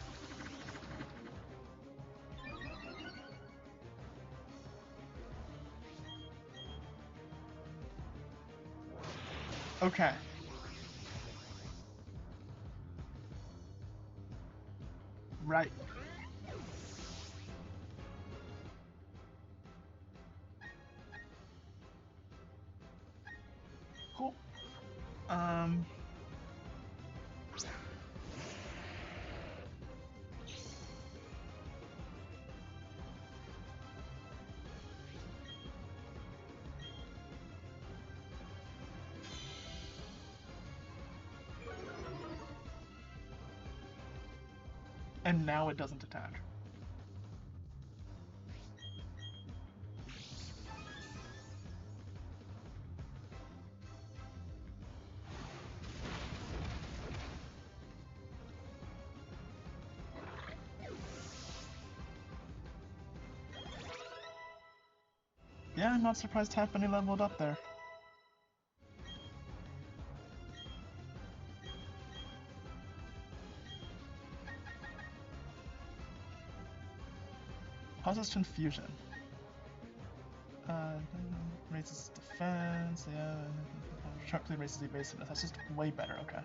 Okay. Right. Cool. and now it doesn't attack. Yeah, I'm not surprised Halfpenny leveled up there. Causes confusion. Raises defense, yeah. Sharply raises evasiveness. That's just way better, okay.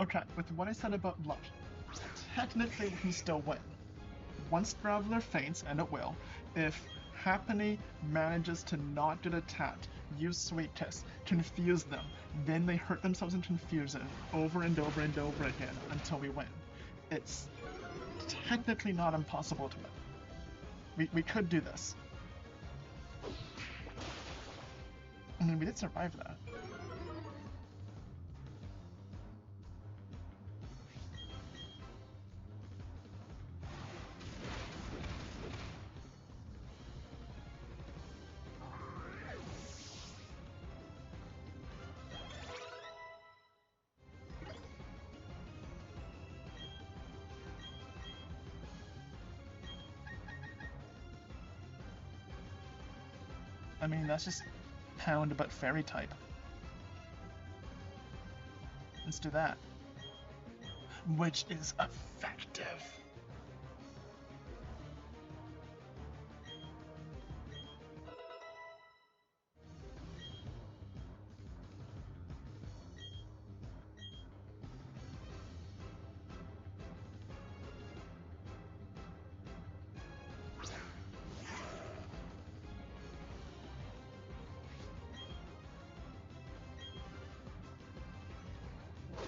Okay, with what I said about luck, technically we can still win. Once Graveler faints, and it will, if Halfpenny manages to not get attacked, use Sweet Kiss, confuse them, then they hurt themselves in confusion over and over and over again until we win. It's technically not impossible to win. We could do this. I mean, we did survive that. I mean, that's just pound but fairy type. Let's do that. Which is effective.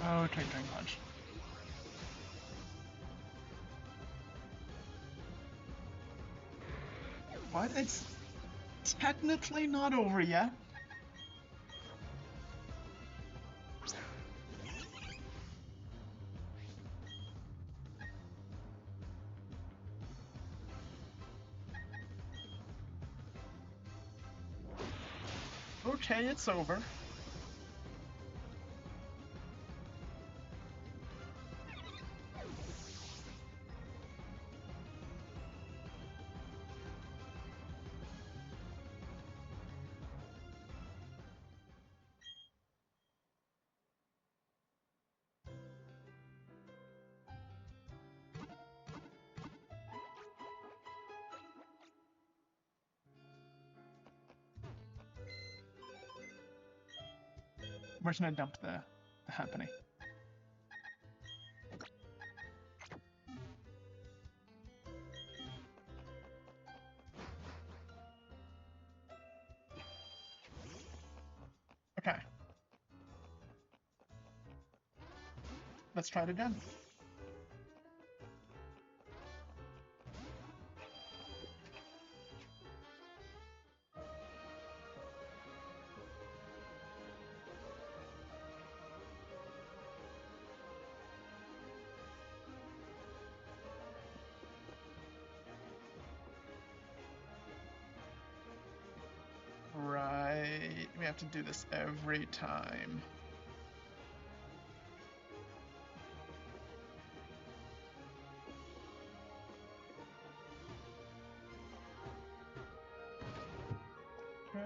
Okay, Drain Punch. What? It's technically not over yet. Okay, it's over. We're just gonna dump the Halfpenny. Okay. Let's try it again. Right, we have to do this every time. Go.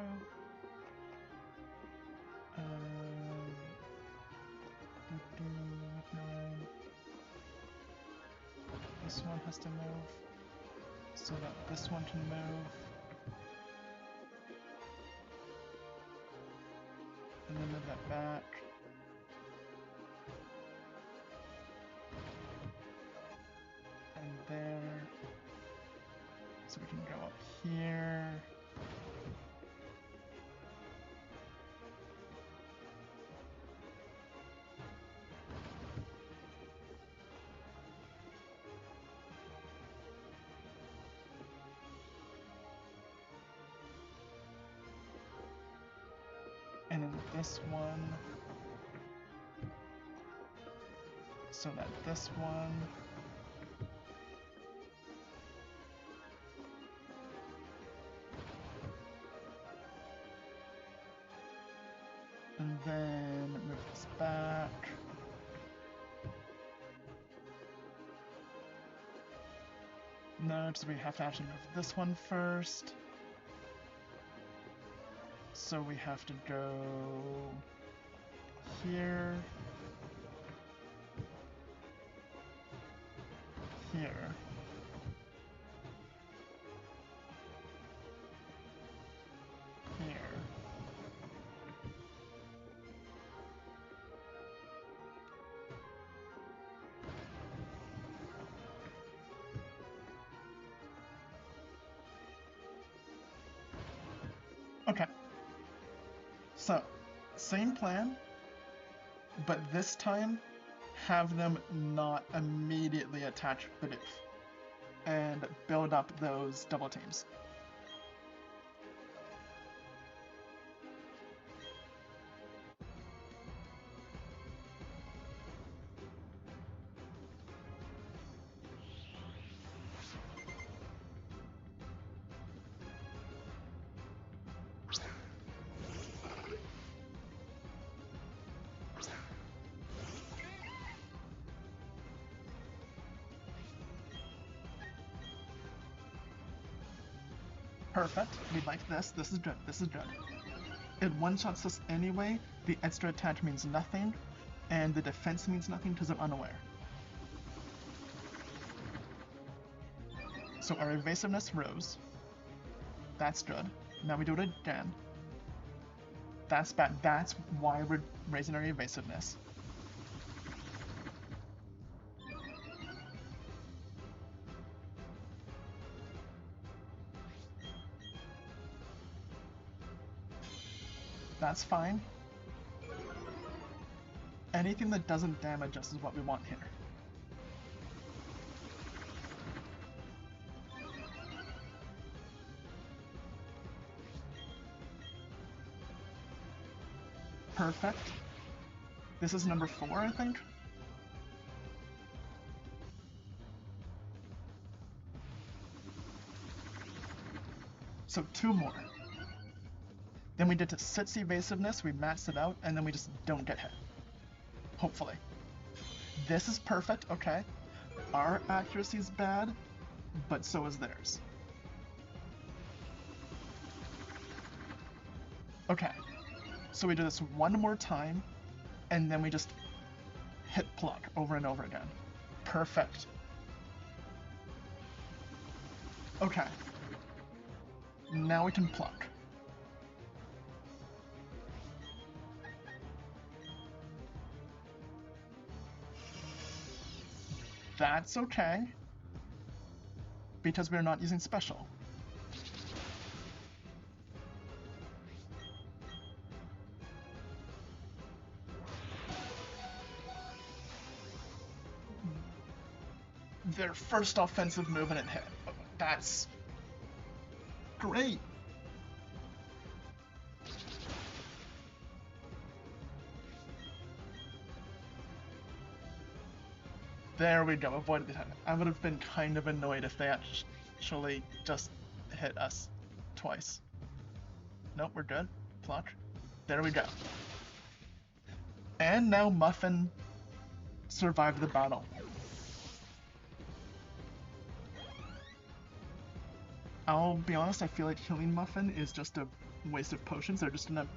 This one has to move so that this one can move. And then move that back. And there. So we can go up here. this one. So that this one. And then move this back. No, because we have to actually move this one first. So we have to go here, here. Here. Okay. So, same plan, but this time have them not immediately attach Bidoof and build up those double teams. Perfect. We like this. This is good. This is good. It one-shots us anyway. The extra attach means nothing, and the defense means nothing because I'm unaware. So our evasiveness rose. That's good. Now we do it again. That's bad. That's why we're raising our evasiveness. That's fine. Anything that doesn't damage us is what we want here. Perfect. This is number 4, I think. So 2 more. Then we did to Sit's evasiveness, we maxed it out, and then we just don't get hit. Hopefully. This is perfect, okay. Our accuracy's bad, but so is theirs. Okay. So we do this one more time, and then we just hit pluck over and over again. Perfect. Okay. Now we can pluck. That's okay, because we're not using special. Their first offensive move and it hit. That's great. There we go, avoided the time. I would have been kind of annoyed if they actually just hit us twice. Nope, we're good. Pluck. There we go. And now Muffin survived the battle. I'll be honest, I feel like killing Muffin is just a waste of potions. They're just gonna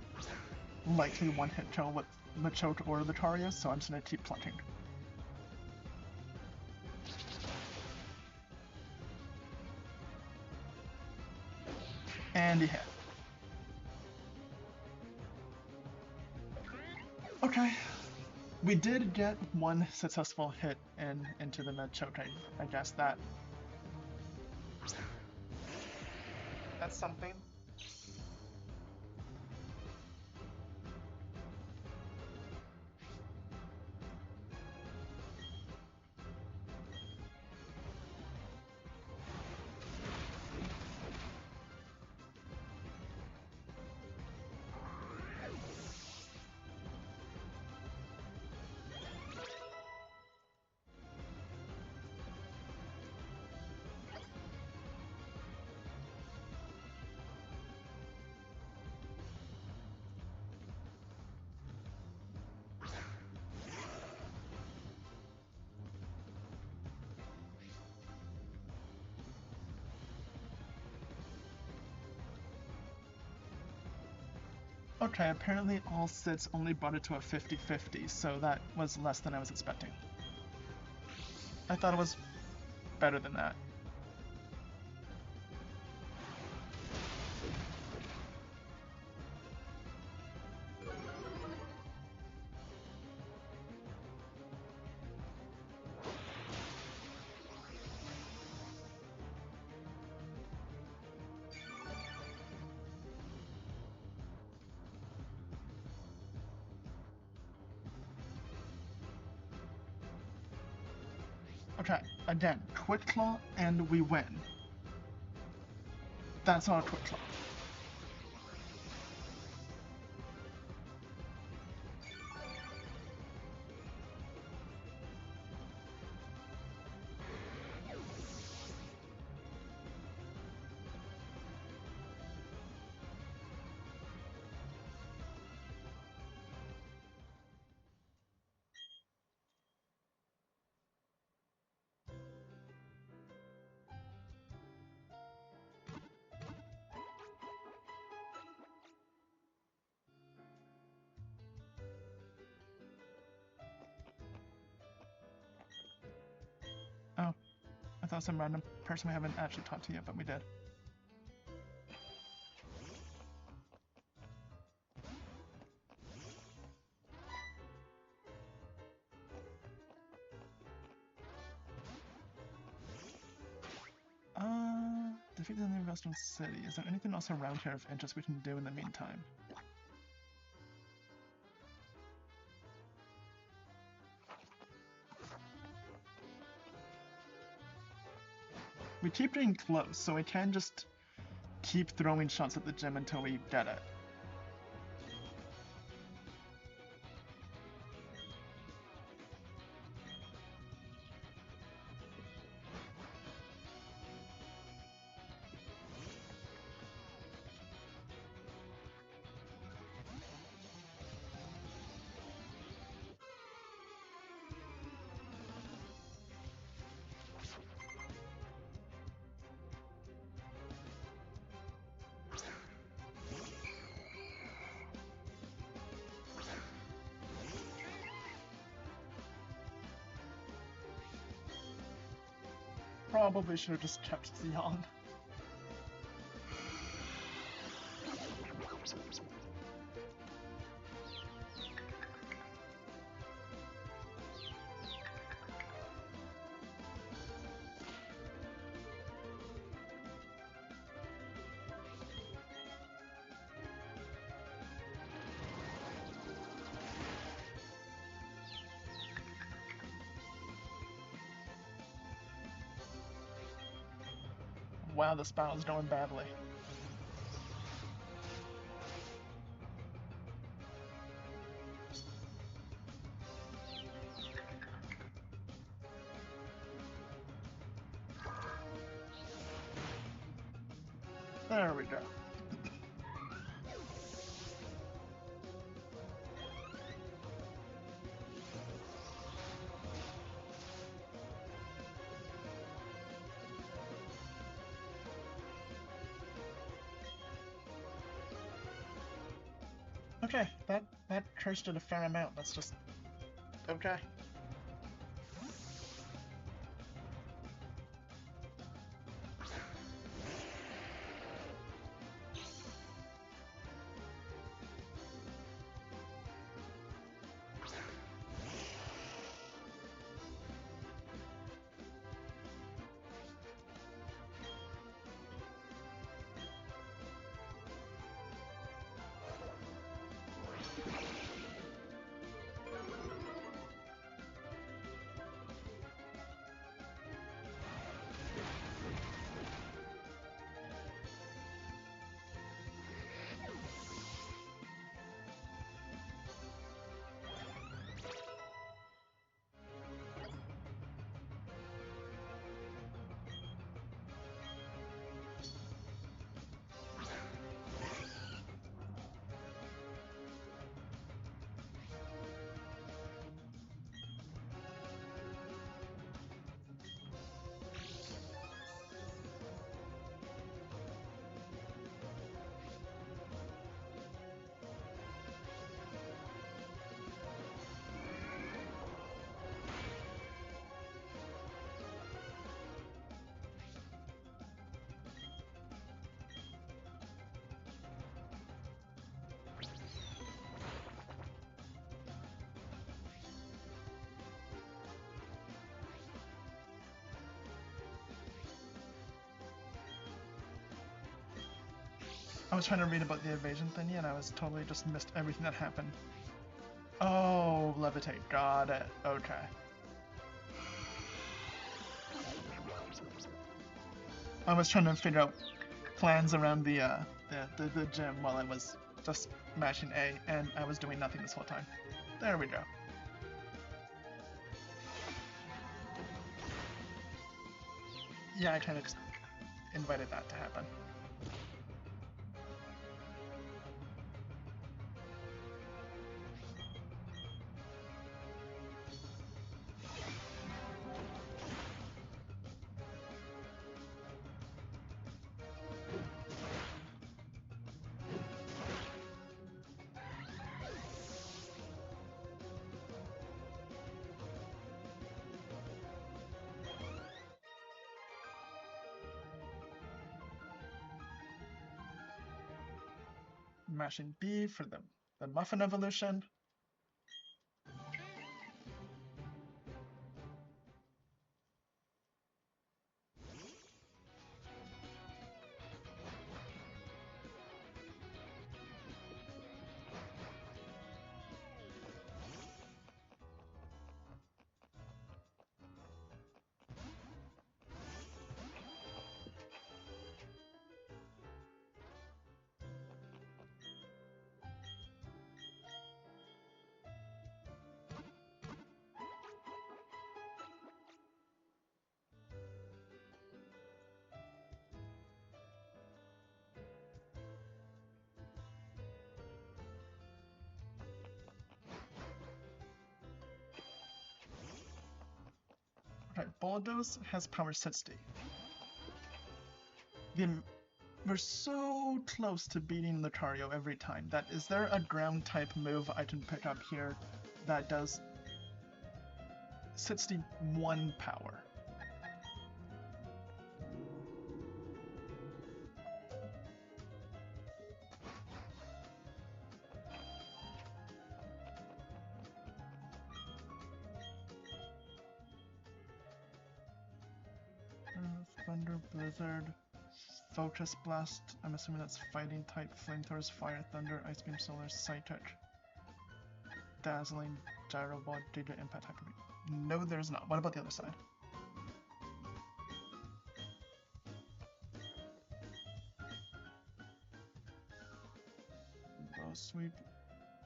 likely one-hit kill with Machoke or Lucario, so I'm just gonna keep plucking. And he hit. Okay. We did get one successful hit into the Machoke. I guess that's something. Okay, apparently all sits only brought it to a 50-50, so that was less than I was expecting. I thought it was better than that. Okay, again, Quick Claw and we win. That's our Quick Claw. Oh, I thought some random person we haven't actually talked to yet, but we did. Defeat the new Western City. Is there anything else around here of interest we can do in the meantime? We keep getting close, so we can just keep throwing shots at the gym until we get it. Probably should have just kept Xion. Wow, this battle's going badly. There we go. Okay, that cursed it a fair amount. That's just okay. I was trying to read about the evasion thingy and I was totally just missed everything that happened. Oh, levitate, got it, okay. I was trying to figure out plans around the gym while I was just mashing A, and I was doing nothing this whole time. There we go. Yeah, I kind of just invited that to happen. Mashing B for the Muffin evolution. Right, Bulldoze has power 60. We're so close to beating Lucario every time. Is there a ground type move I can pick up here that does 61 power? Thunder, Blizzard, Focus Blast, I'm assuming that's fighting type, Flamethrowers, Fire, Thunder, Ice Beam, Solar, Psychic, Dazzling, Gyro Ball, Giga Impact type. No, there's not. What about the other side? Bow Sweep,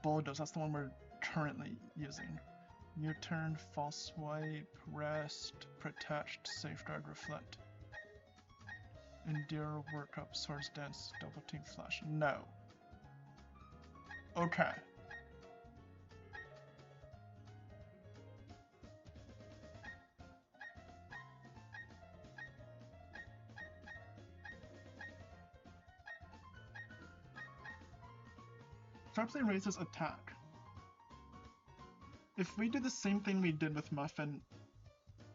Bulldoze, that's the one we're currently using. U-turn, False Swipe, Rest, Protect, Safeguard, Reflect. Endure, Workup, Swords Dance, Double Team Flash. No. Okay. Sharply raises attack. If we do the same thing we did with Muffin,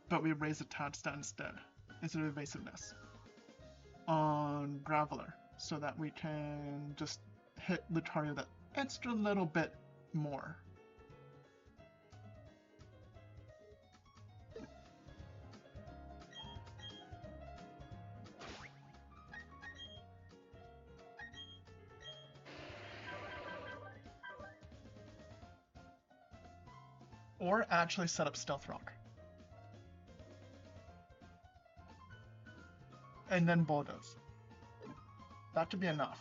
but we raise attack stat instead, instead of evasiveness, on Graveler, so that we can just hit Lucario that extra little bit more. Or actually set up Stealth Rock. And then Bulldoze. That could be enough.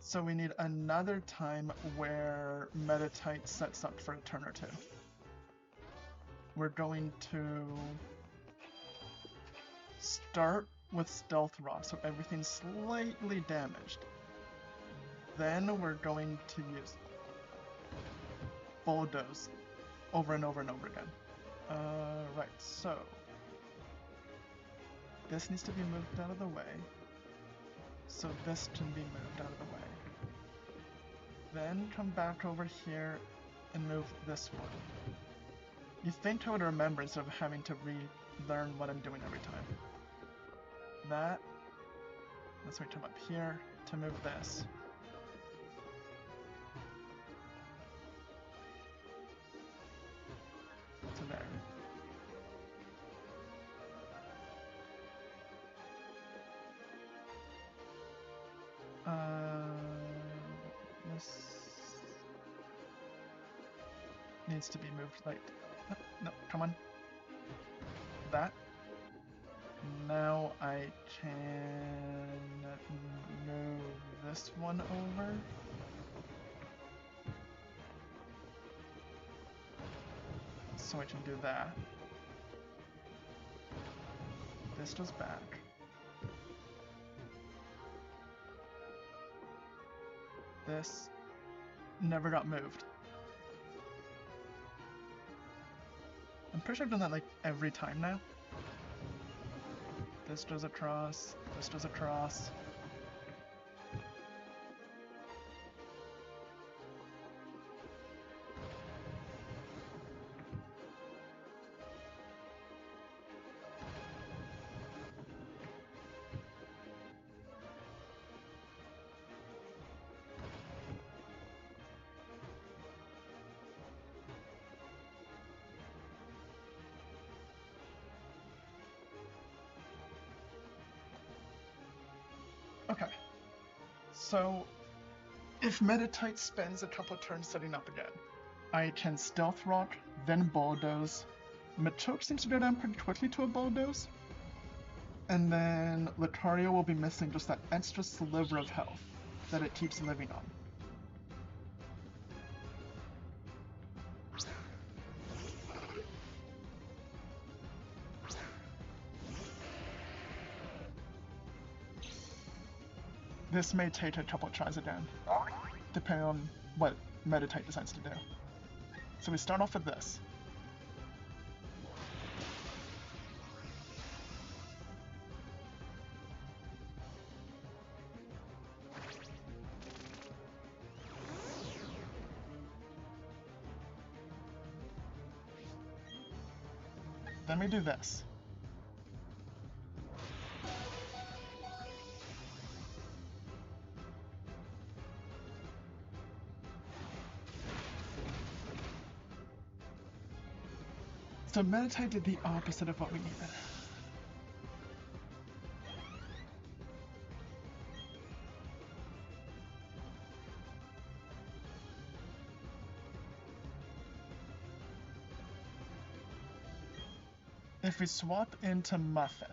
So we need another time where Meditite sets up for a turn or two. We're going to start with Stealth Rock, so everything's slightly damaged. Then we're going to use Bulldoze over and over and over again. Right, so this needs to be moved out of the way. So this can be moved out of the way. Then come back over here and move this one. You think I would remember instead of having to relearn what I'm doing every time. That. Let's wait till I'm up here to move this. To there. This needs to be moved like, no, come on. That. Now I can move this one over. So I can do that. This goes back. This never got moved. I'm pretty sure I've done that like every time now. This goes across, this goes across. Okay, so if Meditite spends a couple turns setting up again, I can Stealth Rock, then Bulldoze. Machoke seems to go down pretty quickly to a Bulldoze. And then Lucario will be missing just that extra sliver of health that it keeps living on. This may take a couple tries again, depending on what Meditite decides to do. So we start off with this. Then we do this. So Meditite did the opposite of what we needed. If we swap into Muffin,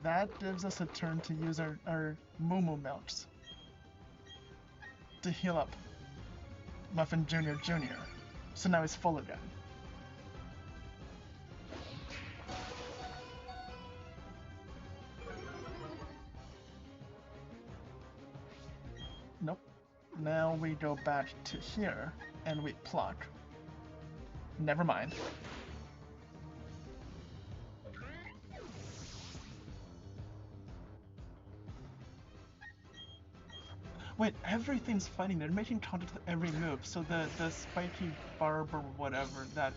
that gives us a turn to use our Moo Milks to heal up Muffin Jr. Jr. So now he's full again. Nope. Now we go back to here and we pluck. Never mind. Wait, everything's fighting. They're making contact with every move, so the spiky barb or whatever that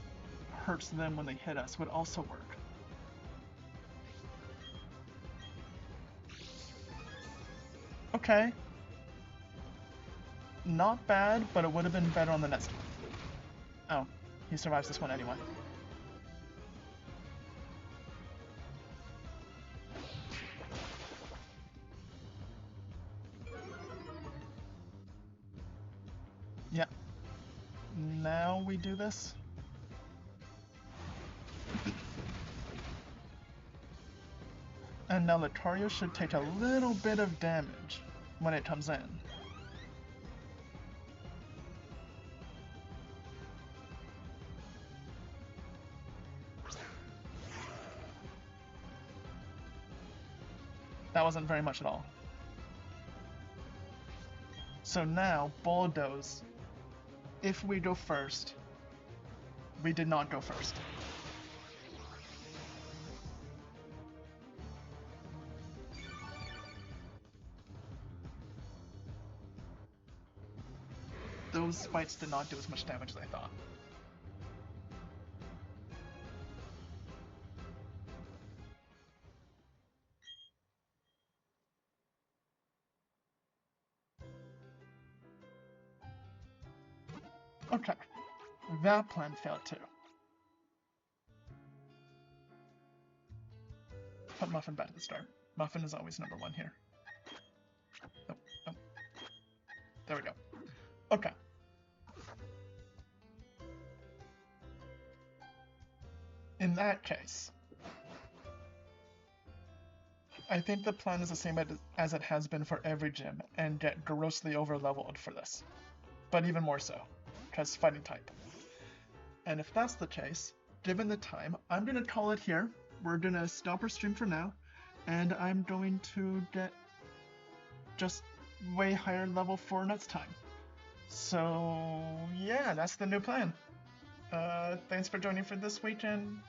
hurts them when they hit us would also work. Okay. Not bad, but it would have been better on the next one. Oh, he survives this one anyway. Yep. Now we do this. And now Lucario should take a little bit of damage when it comes in. That wasn't very much at all. So now, Bulldoze if we go first, we did not go first. Those spikes did not do as much damage as I thought. Okay, that plan failed too. Put Muffin back at the start. Muffin is always number one here. Oh, oh. There we go. Okay. In that case, I think the plan is the same as it has been for every gym, and get grossly over-leveled for this. But even more so, because fighting type. And if that's the case, given the time, I'm going to call it here. We're going to stop our stream for now, and I'm going to get just way higher level for next time. So yeah, that's the new plan. Thanks for joining for this week, and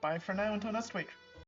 bye for now until next week.